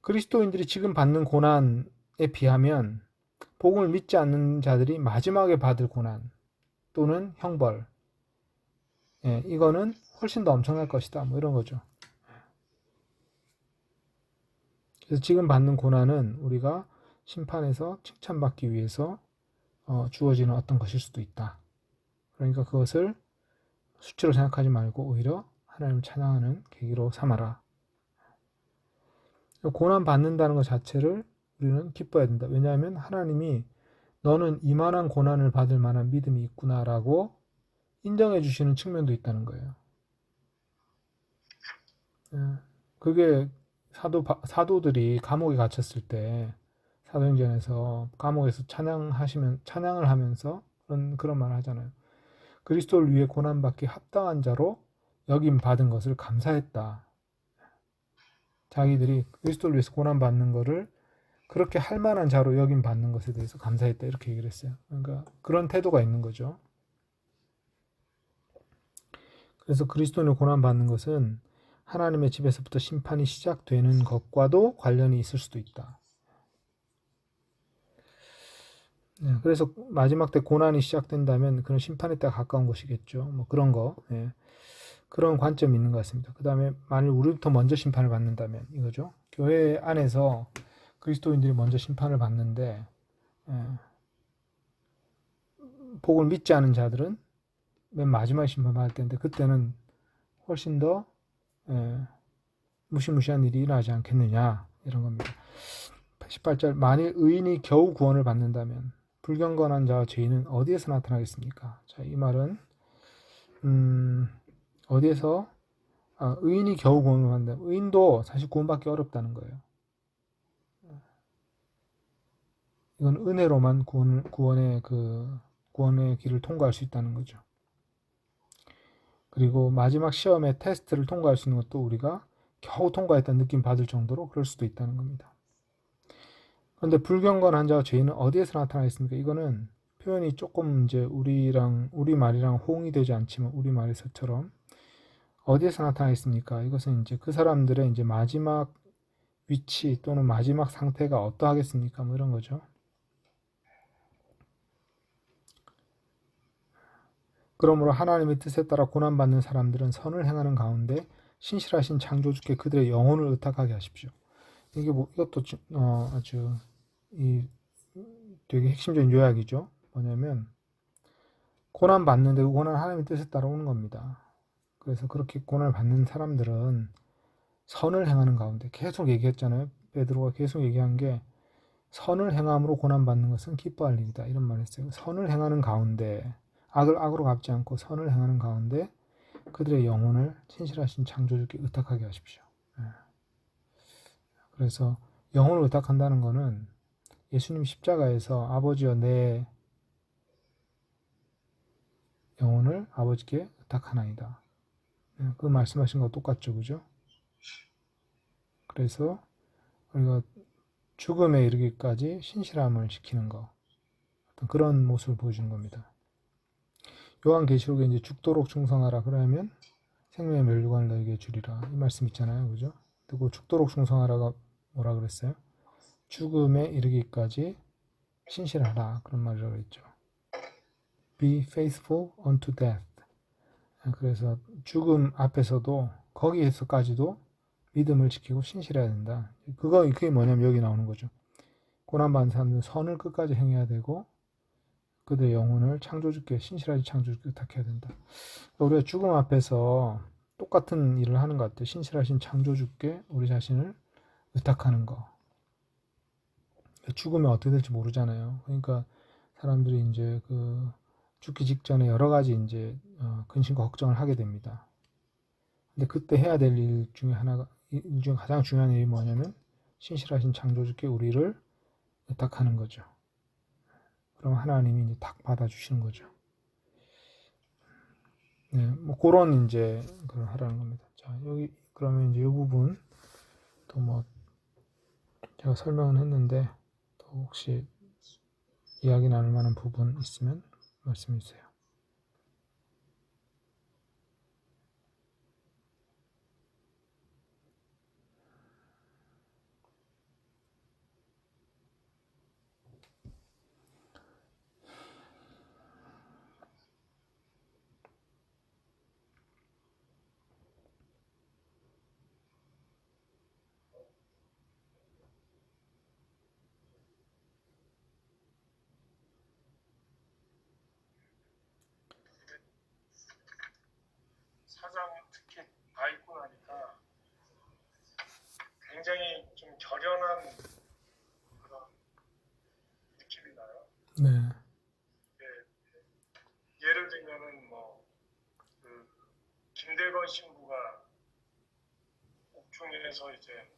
그리스도인들이 지금 받는 고난에 비하면 복음을 믿지 않는 자들이 마지막에 받을 고난 또는 형벌, 이거는 훨씬 더 엄청날 것이다. 뭐 이런 거죠. 그래서 지금 받는 고난은 우리가 심판에서 칭찬받기 위해서 주어지는 어떤 것일 수도 있다. 그러니까 그것을 수치로 생각하지 말고 오히려 하나님을 찬양하는 계기로 삼아라. 고난 받는다는 것 자체를 우리는 기뻐해야 된다. 왜냐하면 하나님이 너는 이만한 고난을 받을 만한 믿음이 있구나라고 인정해 주시는 측면도 있다는 거예요. 그게 사도들이 감옥에 갇혔을 때 사도행전에서 감옥에서 찬양을 하면서 그런 말을 하잖아요. 그리스도를 위해 고난받기 합당한 자로 여김 받은 것을 감사했다. 자기들이 그리스도를 위해서 고난받는 것을 그렇게 할 만한 자로 여김 받는 것에 대해서 감사했다. 이렇게 얘기를 했어요. 그러니까 그런 태도가 있는 거죠. 그래서 그리스도인을 고난받는 것은 하나님의 집에서부터 심판이 시작되는 것과도 관련이 있을 수도 있다. 그래서 마지막 때 고난이 시작된다면 그런 심판의 때가 가까운 것이겠죠. 뭐 그런 거. 그런 관점이 있는 것 같습니다. 그 다음에 만일 우리부터 먼저 심판을 받는다면 이거죠. 교회 안에서 그리스도인들이 먼저 심판을 받는데 복을 믿지 않은 자들은 맨 마지막에 심판받을 텐데 그때는 훨씬 더 무시무시한 일이 일어나지 않겠느냐 이런 겁니다. 18절 만일 의인이 겨우 구원을 받는다면 불경건한 자와 죄인은 어디에서 나타나겠습니까? 자, 이 말은 어디에서 의인이 겨우 구원을 받는다면 의인도 사실 구원받기 어렵다는 거예요. 이건 은혜로만 구원의 길을 통과할 수 있다는 거죠. 그리고 마지막 시험의 테스트를 통과할 수 있는 것도 우리가 겨우 통과했다는 느낌 받을 정도로 그럴 수도 있다는 겁니다. 그런데 불경건한 자와 죄인은 어디에서 나타나겠습니까? 이거는 표현이 조금 이제 우리 말이랑 호응이 되지 않지만 우리 말에서처럼 어디에서 나타나겠습니까? 이것은 이제 그 사람들의 이제 마지막 위치 또는 마지막 상태가 어떠하겠습니까? 뭐 이런 거죠. 그러므로 하나님의 뜻에 따라 고난받는 사람들은 선을 행하는 가운데 신실하신 창조주께 그들의 영혼을 의탁하게 하십시오. 이게 이것도 아주 되게 핵심적인 요약이죠. 뭐냐면 고난받는데 그 고난 하나님의 뜻에 따라 오는 겁니다. 그래서 그렇게 고난을 받는 사람들은 선을 행하는 가운데 계속 얘기했잖아요. 베드로가 계속 얘기한 게 선을 행함으로 고난받는 것은 기뻐할 일이다. 이런 말을 했어요. 선을 행하는 가운데 악을 악으로 갚지 않고 선을 행하는 가운데 그들의 영혼을 신실하신 창조주께 의탁하게 하십시오. 그래서 영혼을 의탁한다는 것은 예수님 십자가에서 아버지여 내 영혼을 아버지께 의탁하나이다. 그 말씀하신 거 똑같죠, 그죠? 그래서 우리가 죽음에 이르기까지 신실함을 지키는 거, 어떤 그런 모습을 보여주는 겁니다. 요한계시록에 이제 죽도록 충성하라 그러면 생명의 멸류관을 너에게 주리라 이 말씀 있잖아요, 그죠? 그리고 죽도록 충성하라가 뭐라 그랬어요? 죽음에 이르기까지 신실하라 그런 말이라고 했죠. Be faithful unto death. 그래서 죽음 앞에서도 거기에서까지도 믿음을 지키고 신실해야 된다. 그게 뭐냐면 여기 나오는 거죠. 고난받는 사람들은 선을 끝까지 행해야 되고 그들의 영혼을 창조주께 신실하게 창조주께 의탁해야 된다. 우리가 죽음 앞에서 똑같은 일을 하는 것 같아요. 신실하신 창조주께 우리 자신을 의탁하는 거. 죽으면 어떻게 될지 모르잖아요. 그러니까 사람들이 이제 죽기 직전에 여러 가지 이제 근심과 걱정을 하게 됩니다. 근데 그때 해야 될 일 중에 일 중에 가장 중요한 일이 뭐냐면 신실하신 창조주께 우리를 의탁하는 거죠. 그럼 하나님이 이제 딱 받아주시는 거죠. 네, 뭐 그런 이제 그걸 하라는 겁니다. 자, 여기 그러면 이제 이 부분 또 뭐 제가 설명은 했는데 또 혹시 이야기 나눌 만한 부분 있으면 말씀해 주세요. 사장 특히 다 있고 나니까 굉장히 좀 결연한 그런 느낌이 나요. 네. 예를 들면은 김대건 신부가 옥중에서 이제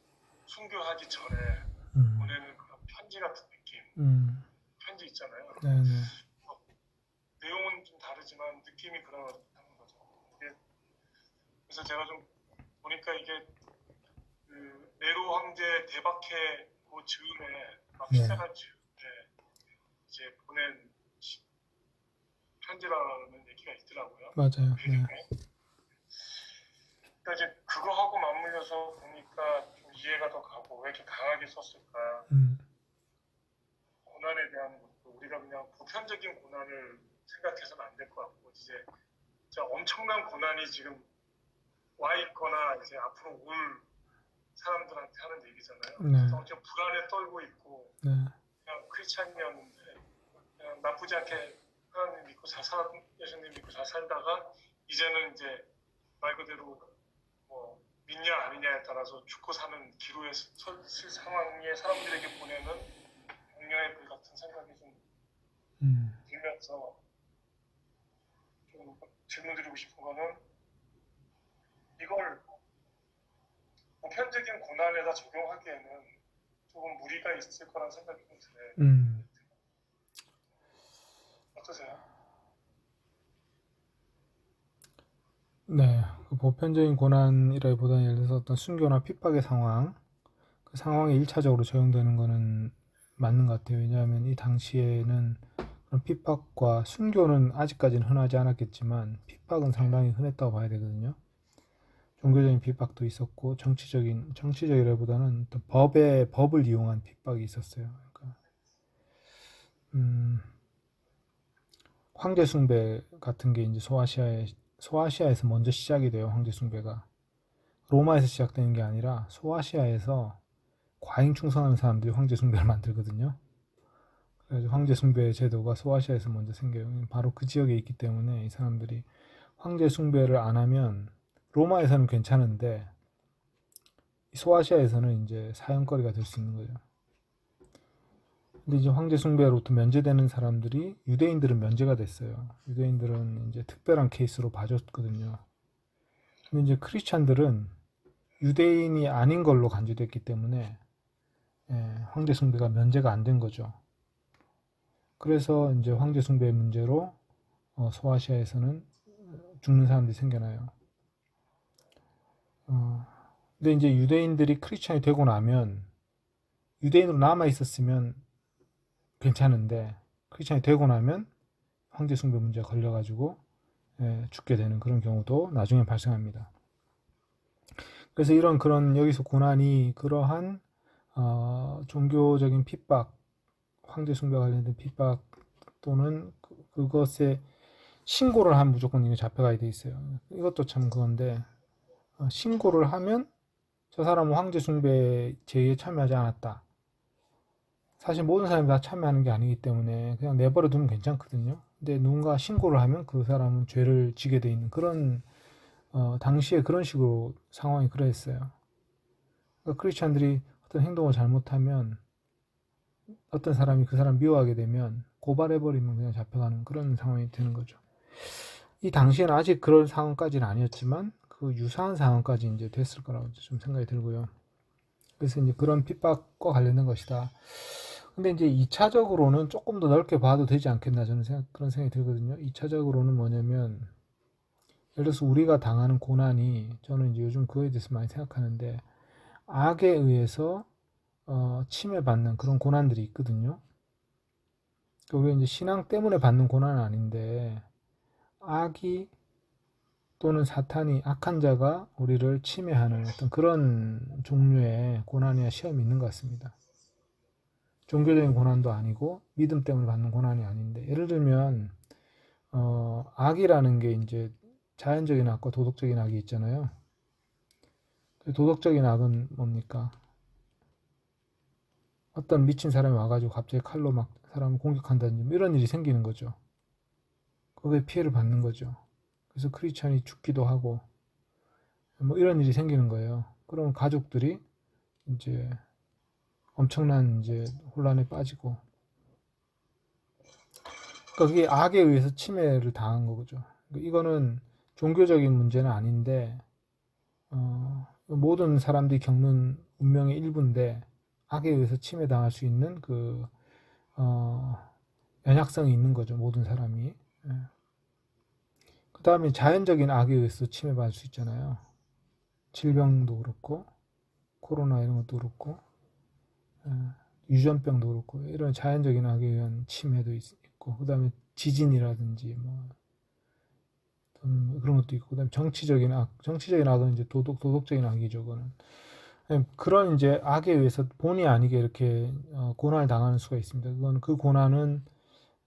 순교하기 전에 보내는 그런 편지 같은 느낌, 편지 있잖아요. 네네. 내용은 좀 다르지만 느낌이 그렇다는 거죠. 그래서 제가 좀 보니까 이게 네로 황제 대박해 그 즈음에 막 시작한 즈음에 이제 보낸 편지라는 얘기가 있더라고요. 맞아요. 네. 그러니까 이제 그거 하고 맞물려서 보니까 좀 이해가 더 가고 왜 이렇게 강하게 썼을까. 고난에 대한 것도 우리가 그냥 보편적인 고난을 생각해서는 안 될 것 같고 이제 진짜 엄청난 고난이 지금 와 있거나 이제 앞으로 올 사람들한테 하는 얘기잖아요. 네. 그래서 엄청 불안에 떨고 있고 네. 그냥 크리스찬이었는데 그냥 나쁘지 않게 하나님 믿고 예수님 믿고 잘 살다가 이제는 이제 말 그대로 뭐 믿냐 아니냐에 따라서 죽고 사는 기로에 설 상황에 사람들에게 보내는 공녀의 글 같은 생각이 좀 들면서 좀 질문드리고 싶은 거는 이걸 보편적인 고난에다 적용하기에는 조금 무리가 있을 거란 생각이 좀 드네요. 어떠세요? 네, 그 보편적인 고난이라기보다는 예를 들어서 어떤 순교나 핍박의 상황, 그 상황에 일차적으로 적용되는 거는 맞는 것 같아요. 왜냐하면 이 당시에는 그런 핍박과 순교는 아직까지는 흔하지 않았겠지만 핍박은 상당히 흔했다고 봐야 되거든요. 종교적인 핍박도 있었고 정치적이라기보다는 또 법을 이용한 핍박이 있었어요. 그러니까 황제 숭배 같은 게 이제 소아시아에서 먼저 시작이 돼요. 황제 숭배가 로마에서 시작되는 게 아니라 소아시아에서 과잉 충성하는 사람들이 황제 숭배를 만들거든요. 그래서 황제 숭배 제도가 소아시아에서 먼저 생겨요. 바로 그 지역에 있기 때문에 이 사람들이 황제 숭배를 안 하면 로마에서는 괜찮은데 소아시아에서는 이제 사형거리가 될 수 있는 거죠. 근데 이제 황제 숭배로부터 면제되는 사람들이 유대인들은 면제가 됐어요. 유대인들은 이제 특별한 케이스로 봐줬거든요. 근데 이제 크리스찬들은 유대인이 아닌 걸로 간주됐기 때문에 황제 숭배가 면제가 안 된 거죠. 그래서 이제 황제 숭배 문제로 소아시아에서는 죽는 사람들이 생겨나요. 근데 이제 유대인들이 크리스찬이 되고 나면 유대인으로 남아 있었으면 괜찮은데 크리스찬이 되고 나면 황제 숭배 문제에 걸려가지고 죽게 되는 그런 경우도 나중에 발생합니다. 그래서 그런 여기서 고난이 그러한 종교적인 핍박, 황제 숭배 관련된 핍박 또는 그것에 신고를 하면 무조건 이게 잡혀가야 돼 있어요. 이것도 참 그건데 신고를 하면 저 사람은 황제 숭배 제의에 참여하지 않았다. 사실 모든 사람이 다 참여하는 게 아니기 때문에 그냥 내버려 두면 괜찮거든요. 근데 누군가 신고를 하면 그 사람은 죄를 지게 돼 있는 그런 당시에 그런 식으로 상황이 그랬어요. 그러니까 크리스찬들이 어떤 행동을 잘못하면 어떤 사람이 그 사람 미워하게 되면 고발해버리면 그냥 잡혀가는 그런 상황이 되는 거죠. 이 당시에는 아직 그런 상황까지는 아니었지만 그 유사한 상황까지 이제 됐을 거라고 좀 생각이 들고요. 그래서 이제 그런 핍박과 관련된 것이다. 근데 이제 2차적으로는 조금 더 넓게 봐도 되지 않겠나 저는 그런 생각이 들거든요. 2차적으로는 뭐냐면 예를 들어서 우리가 당하는 고난이 저는 이제 요즘 그거에 대해서 많이 생각하는데 악에 의해서 침해받는 그런 고난들이 있거든요. 그게 이제 신앙 때문에 받는 고난은 아닌데 악이 또는 사탄이 악한 자가 우리를 침해하는 어떤 그런 종류의 고난이나 시험이 있는 것 같습니다. 종교적인 고난도 아니고 믿음 때문에 받는 고난이 아닌데 예를 들면 악이라는 게 이제 자연적인 악과 도덕적인 악이 있잖아요. 도덕적인 악은 뭡니까? 어떤 미친 사람이 와가지고 갑자기 칼로 막 사람을 공격한다든지 뭐 이런 일이 생기는 거죠. 거기에 피해를 받는 거죠. 그래서 크리스찬이 죽기도 하고 뭐 이런 일이 생기는 거예요. 그러면 가족들이 이제 엄청난 이제 혼란에 빠지고 그러니까 그게 악에 의해서 침해를 당한 거죠. 이거는 종교적인 문제는 아닌데 모든 사람들이 겪는 운명의 일부인데 악에 의해서 침해당할 수 있는 그 연약성이 있는 거죠. 모든 사람이. 그 다음에 자연적인 악에 의해서 침해받을 수 있잖아요. 질병도 그렇고 코로나 이런 것도 그렇고 유전병도 그렇고 이런 자연적인 악에 의한 침해도 있고 그 다음에 지진이라든지 뭐 그런 것도 있고 그다음에 정치적인 악은 이제 도덕적인 악이죠. 그거는 그런 이제 악에 의해서 본의 아니게 이렇게 고난을 당하는 수가 있습니다. 그건 그 고난은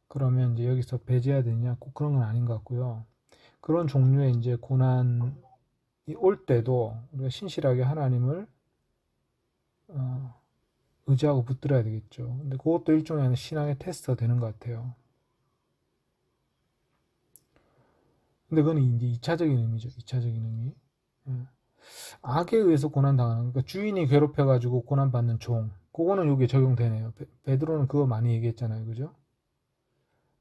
그러면 이제 여기서 배제해야 되냐 꼭 그런 건 아닌 것 같고요. 그런 종류의 이제 고난이 올 때도 우리가 신실하게 하나님을 의지하고 붙들어야 되겠죠. 근데 그것도 일종의 신앙의 테스트가 되는 것 같아요. 근데 그건 이제 2차적인 의미죠. 2차적인 의미. 악에 의해서 고난당하는, 그러니까 주인이 괴롭혀가지고 고난받는 종, 그거는 여기에 적용되네요. 베드로는 그거 많이 얘기했잖아요. 그죠?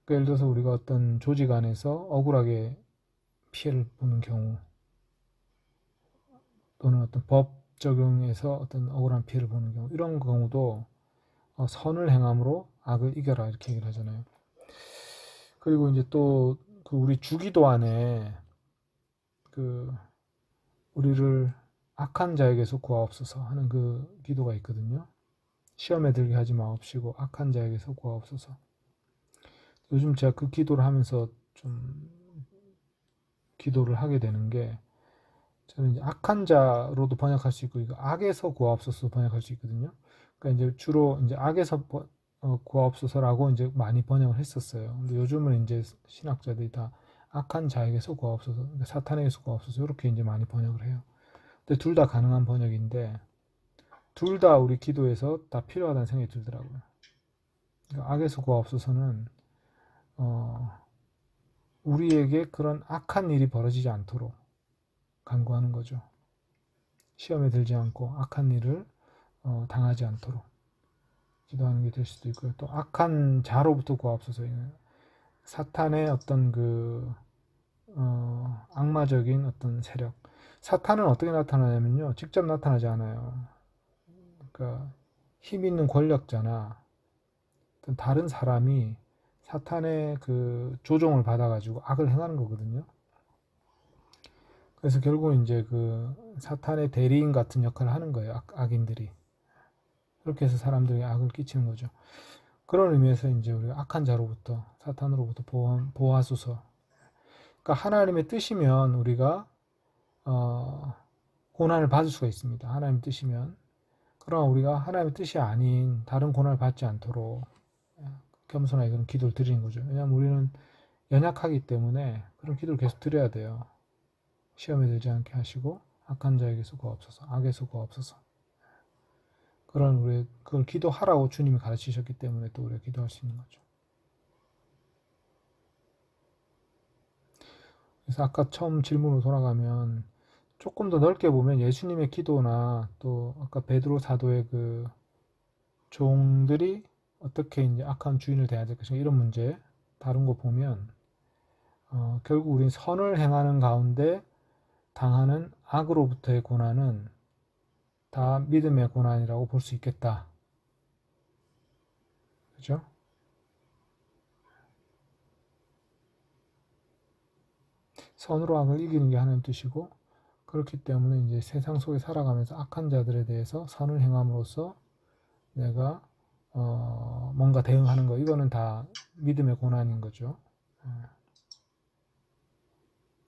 그러니까 예를 들어서 우리가 어떤 조직 안에서 억울하게 피해를 보는 경우, 또는 어떤 법 적용에서 어떤 억울한 피해를 보는 경우, 이런 경우도 선을 행함으로 악을 이겨라, 이렇게 얘기를 하잖아요. 그리고 이제 또 그 우리 주기도 안에 그 우리를 악한 자에게서 구하옵소서 하는 그 기도가 있거든요. 시험에 들게 하지 마옵시고 악한 자에게서 구하옵소서. 요즘 제가 그 기도를 하면서 좀 기도를 하게 되는 게, 저는 이제 악한 자로도 번역할 수 있고, 이거 악에서 구하옵소서 번역할 수 있거든요. 그러니까 이제 주로 이제 악에서 구하옵소서라고 이제 많이 번역을 했었어요. 근데 요즘은 이제 신학자들이 다 악한 자에게서 구하옵소서, 그러니까 사탄에게서 구하옵소서, 이렇게 이제 많이 번역을 해요. 근데 둘 다 가능한 번역인데, 둘 다 우리 기도에서 다 필요하다는 생각이 들더라고요. 그러니까 악에서 구하옵소서는 우리에게 그런 악한 일이 벌어지지 않도록 간구하는 거죠. 시험에 들지 않고 악한 일을 당하지 않도록 기도하는 게 될 수도 있고요. 또 악한 자로부터 구하옵소서. 사탄의 어떤 그 악마적인 어떤 세력. 사탄은 어떻게 나타나냐면요, 직접 나타나지 않아요. 그러니까 힘 있는 권력자나 어떤 다른 사람이 사탄의 그 조종을 받아가지고 악을 행하는 거거든요. 그래서 결국은 이제 그 사탄의 대리인 같은 역할을 하는 거예요. 악인들이. 그렇게 해서 사람들에게 악을 끼치는 거죠. 그런 의미에서 이제 우리가 악한 자로부터, 사탄으로부터 보호하소서. 그러니까 하나님의 뜻이면 우리가 고난을 받을 수가 있습니다. 하나님의 뜻이면. 그러나 우리가 하나님의 뜻이 아닌 다른 고난을 받지 않도록 겸손하게 그런 기도를 드리는 거죠. 왜냐하면 우리는 연약하기 때문에 그런 기도를 계속 드려야 돼요. 시험에 들지 않게 하시고 악한 자에게서 구하옵소서, 악에서 구하옵소서. 그런 우리 그걸 기도하라고 주님이 가르치셨기 때문에 또 우리가 기도할 수 있는 거죠. 그래서 아까 처음 질문으로 돌아가면, 조금 더 넓게 보면 예수님의 기도나 또 아까 베드로 사도의 그 종들이 어떻게 이제 악한 주인을 대해야 될 것인가, 이런 문제 다른 거 보면 결국 우린 선을 행하는 가운데 당하는 악으로부터의 고난은 다 믿음의 고난이라고 볼 수 있겠다. 그죠? 선으로 악을 이기는 게 하나님 뜻이고, 그렇기 때문에 이제 세상 속에 살아가면서 악한 자들에 대해서 선을 행함으로써 내가 뭔가 대응하는 거, 이거는 다 믿음의 고난인 거죠.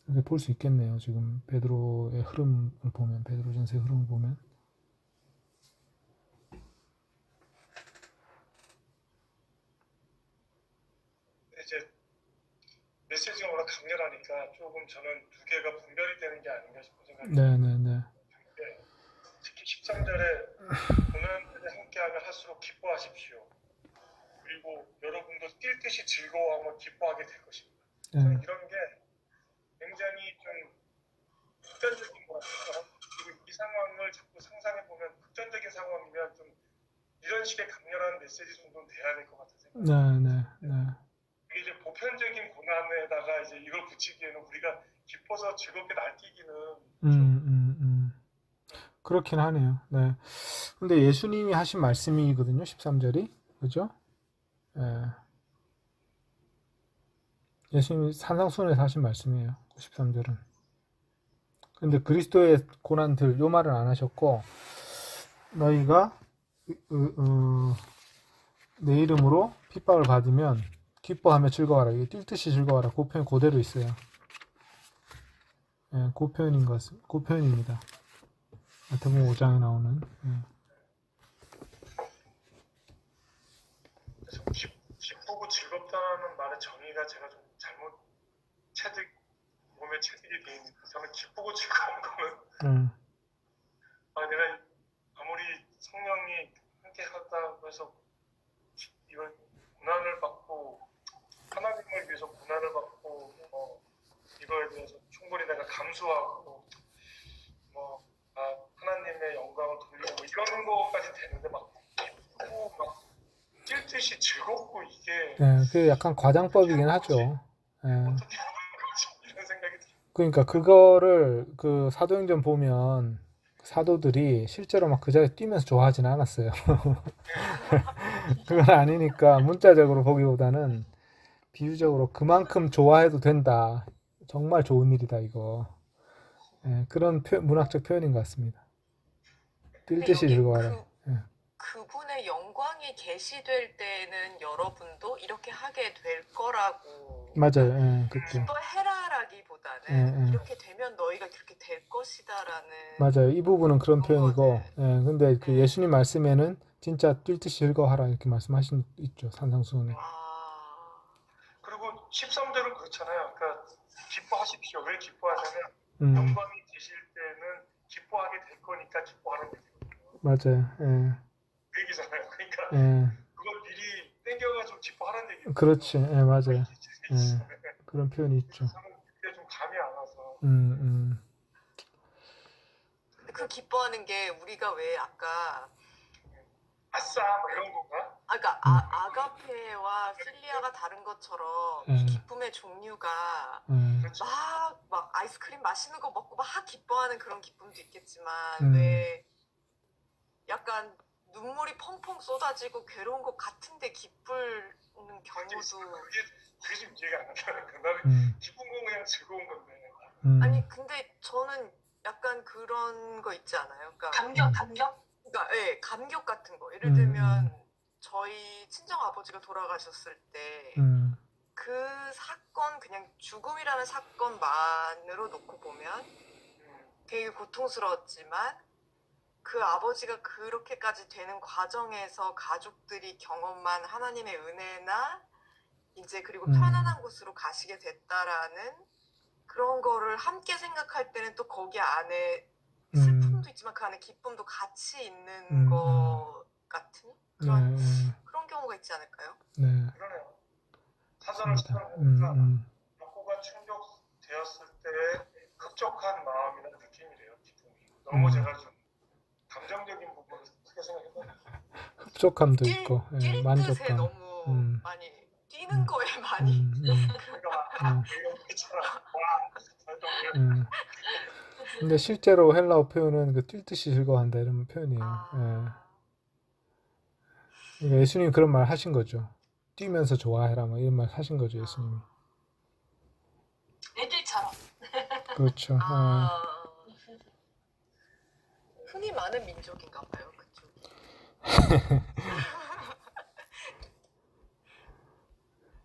이렇게 볼 수 있겠네요. 지금 베드로의 흐름을 보면, 베드로전서의 흐름을 보면. 이제 메시지가 워낙 강렬하니까 조금 저는 두 개가 분별이 되는 게 아닌가 싶은 생각이 네네네. 특히 13절에 고난을 함께하면 할수록 기뻐하십시오. 그리고 여러분도 뛸 듯이 즐거워하며 기뻐하게 될 것입니다. 이런 게 굉장히 좀 극단적인 것 같아요. 그리고 이 상황을 자꾸 상상해보면 극단적인 상황이면 좀 이런 식의 강렬한 메시지 정도는 돼야 될 것 같은 생각이 이게 이제 보편적인 고난에다가 이제 이걸 붙이기에는 우리가 기뻐서 즐겁게 날뛰기는 그렇긴 하네요. 네. 근데 예수님이 하신 말씀이거든요. 13절이. 그죠? 예수님이 산상수훈에서 하신 말씀이에요. 13절은. 근데 그리스도의 고난들, 요 말은 안 하셨고, 너희가 내 이름으로 핍박을 받으면 기뻐하며 즐거워하라. 이게 뛸 듯이 즐거워하라. 그 표현 그대로 있어요. 그 표현인 것은, 그 표현입니다. 마태복음 5장에 나오는. 기쁘고 즐겁다는 말의 정의가 제가 좀 잘못 몸에 체득이 돼 있는데, 저는 기쁘고 즐거운 거는 내가 아무리 성령이 함께 하다고 해서 이걸 고난을 받고 하나님을 위해서 고난을 받고 이거에 대해서 충분히 내가 감수하고 되는데 막 기쁘고 막 뛸 듯이 즐겁고 이게 네, 그게 약간 과장법이긴 하죠. 네. 어떻게 하는 거지? 이런 생각이 들어요. 그러니까 그거를 그 사도행전 보면 사도들이 실제로 막 그 자리에 뛰면서 좋아하지는 않았어요. 그건 아니니까 문자적으로 보기보다는 비유적으로 그만큼 좋아해도 된다. 정말 좋은 일이다 이거. 예, 그런 문학적 표현인 것 같습니다. 뛸 듯이 즐거워라. 예. 그분의 영광이 계시될 때는 여러분도 이렇게 하게 될 거라고. 맞아요. 예, 그때. 기뻐해라라기보다는 이렇게 되면 너희가 그렇게 될 것이다라는. 맞아요. 이 부분은 그런 표현이고, 거는. 근데 그 예수님 말씀에는 진짜 뛸 듯이 즐거워하라 이렇게 말씀하신 있죠. 산상수훈에. 그리고 13절은 그렇잖아요. 그러니까 기뻐하십시오. 왜 기뻐하냐면 영광이 계실 때는 기뻐하게 될 거니까 기뻐하는 얘기거든요. 맞아요. 예. 그 얘기잖아요. 그러니까 그걸 미리 땡겨가지고 기뻐하라는 얘기예요. 그렇지. 예, 맞아요. 그런 표현이 있죠. 저는 그게 좀 감이 안 와서. 그 기뻐하는 게 우리가 왜 아까 아싸 뭐 이런 건가? 그러니까 아가페와 필리아가 다른 것처럼 이 기쁨의 종류가 막 아이스크림 맛있는 거 먹고 막 기뻐하는 그런 기쁨도 있겠지만 왜 약간 눈물이 펑펑 쏟아지고 괴로운 것 같은데 기쁠 경우도. 그게 좀 이해가 안 가요. 나는 기쁜 건 그냥 즐거운 건데. 아니 근데 저는 약간 그런 거 있지 않아요? 그러니까 감격? 그러니까 감격 같은 거. 예를 들면 저희 친정 아버지가 돌아가셨을 때 그 사건, 그냥 죽음이라는 사건만으로 놓고 보면 되게 고통스러웠지만 그 아버지가 그렇게까지 되는 과정에서 가족들이 경험한 하나님의 은혜나 이제 그리고 편안한 곳으로 가시게 됐다라는 그런 거를 함께 생각할 때는 또 거기 안에 슬픔도 있지만 그 안에 기쁨도 같이 있는 것 같은 그런 경우가 있지 않을까요? 네. 그러네요. 사전을 찾아보니까 욕구가 충족되었을 때의 흡족한 마음이나 느낌이래요. 기쁨이. 너무 제가 좀 감정적인 부분을 크게 생각해봤는데 흡족함도 있고, 뛸 만족감. 뜻에 너무 많이 뛰는 거에 많이. 근데 실제로 헬라어 표현은 그 뛸 듯이 즐거워한다 이런 표현이에요. 그러니까 예수님이 그런 말 하신 거죠. 뛰면서 좋아해라 뭐 이런 말 하신 거죠, 예수님이. 애들처럼. 그렇죠. 흔히 많은 민족인가 봐요, 그쪽.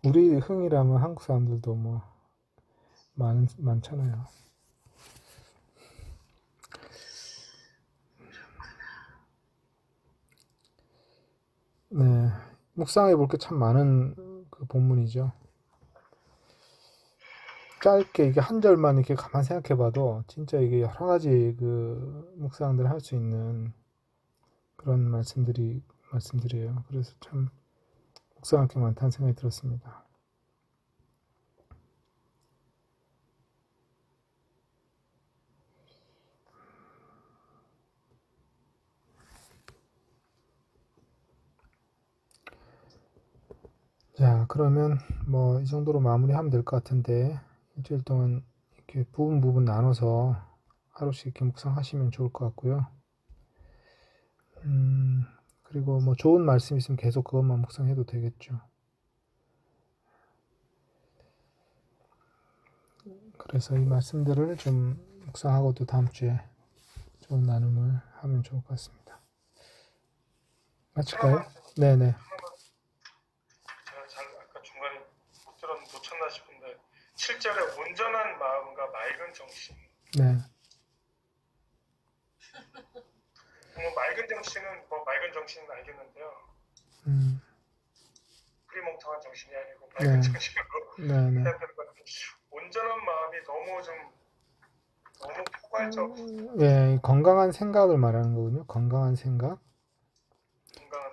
우리 흥이라면 한국 사람들도 뭐 많잖아요. 네, 묵상해 볼 게 참 많은 그 본문이죠. 짧게 이게 한 절만 이렇게 가만 생각해봐도 진짜 이게 여러 가지 그 묵상들 할 수 있는 그런 말씀들이에요. 그래서 참 묵상할 게 많다는 생각이 들었습니다. 자, 그러면 뭐 이 정도로 마무리하면 될 것 같은데 일주일 동안 이렇게 부분 나눠서 하루씩 이렇게 묵상하시면 좋을 것 같고요. 그리고 뭐 좋은 말씀 있으면 계속 그것만 묵상해도 되겠죠. 그래서 이 말씀들을 좀 묵상하고 또 다음 주에 좋은 나눔을 하면 좋을 것 같습니다. 마칠까요? 네네. 제가 아까 중간에 놓쳤나 싶은데 7절에 온전한 마음과 맑은 정신. 네. 맑은 정신은 맑은 정신은 알겠는데요. 흐리멍텅한 정신이 아니고 맑은 정신으로 해야 될 것 같아요. 온전한 마음이 너무 포괄적. 네, 건강한 생각을 말하는 거군요. 건강한 생각.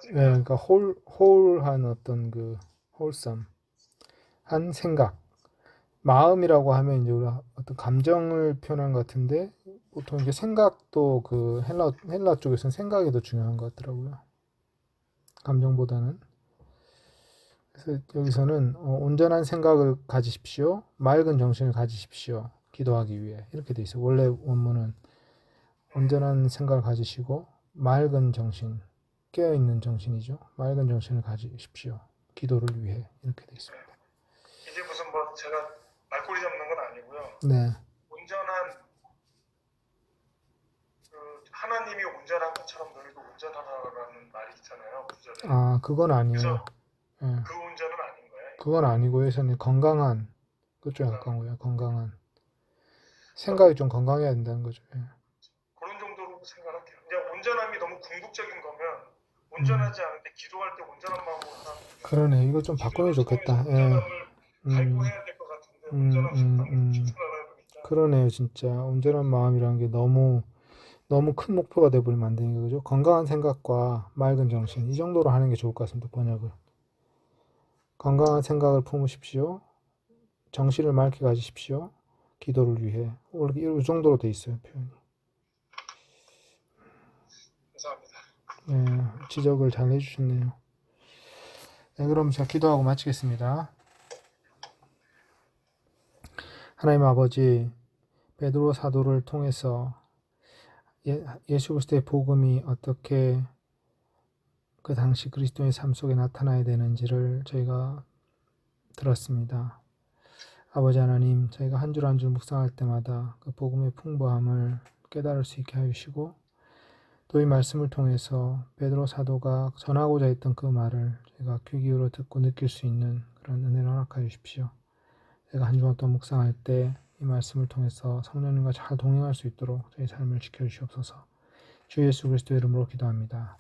네, 그러니까 홀한 어떤 그 홀섬 한 생각. 마음이라고 하면 이제 우리가 어떤 감정을 표현한 것 같은데 보통 이게 생각도 그 헬라 쪽에서는 생각이 더 중요한 것 같더라고요. 감정보다는. 그래서 여기서는 온전한 생각을 가지십시오. 맑은 정신을 가지십시오. 기도하기 위해. 이렇게 돼 있어요. 원래 원문은 온전한 생각을 가지시고 맑은 정신, 깨어있는 정신이죠. 맑은 정신을 가지십시오. 기도를 위해. 이렇게 돼 있습니다. 이게 무슨 뭐 제가 말꼬리 잡는 건 아니고요. 네. 온전한 하나님이 온전한 것처럼 너희도 온전하라는 말이 있잖아요. 구절에. 아, 그건 아니에요. 그래서 예. 그 온전은 아닌 거예요. 그건 아니고 예선이 건강한 그쪽에 가까운 거예요. 건강한 생각이 좀 건강해야 된다는 거죠. 예. 그런 정도로 생각할게요. 그냥 온전함이 너무 궁극적인 거면 온전하지 않은데 기도할 때 온전한 마음으로 하면 그러네. 이거 좀 바꾸면 좋겠다. 예. 온전함을 갈구해야 될 것 같은데 온전함 속담이 기도하다 보니까 그러네요. 진짜 온전한 마음이라는 게 너무 큰 목표가 돼버리면 안 되는 거죠. 건강한 생각과 맑은 정신 이 정도로 하는 게 좋을 것 같습니다. 번역을. 건강한 생각을 품으십시오. 정신을 맑게 가지십시오. 기도를 위해. 이 정도로 돼 있어요. 표현이. 감사합니다. 네, 지적을 잘 해주셨네요. 네, 그럼 제가 기도하고 마치겠습니다. 하나님 아버지, 베드로 사도를 통해서 예수 그리스도의 복음이 어떻게 그 당시 그리스도의 삶 속에 나타나야 되는지를 저희가 들었습니다. 아버지 하나님, 저희가 한 줄 한 줄 묵상할 때마다 그 복음의 풍부함을 깨달을 수 있게 하시고 또 이 말씀을 통해서 베드로 사도가 전하고자 했던 그 말을 저희가 귀 기울여 듣고 느낄 수 있는 그런 은혜를 허락하여 주십시오. 제가 한 주간 동안 묵상할 때 이 말씀을 통해서 성령님과 잘 동행할 수 있도록 저희 삶을 지켜주시옵소서. 주 예수 그리스도의 이름으로 기도합니다.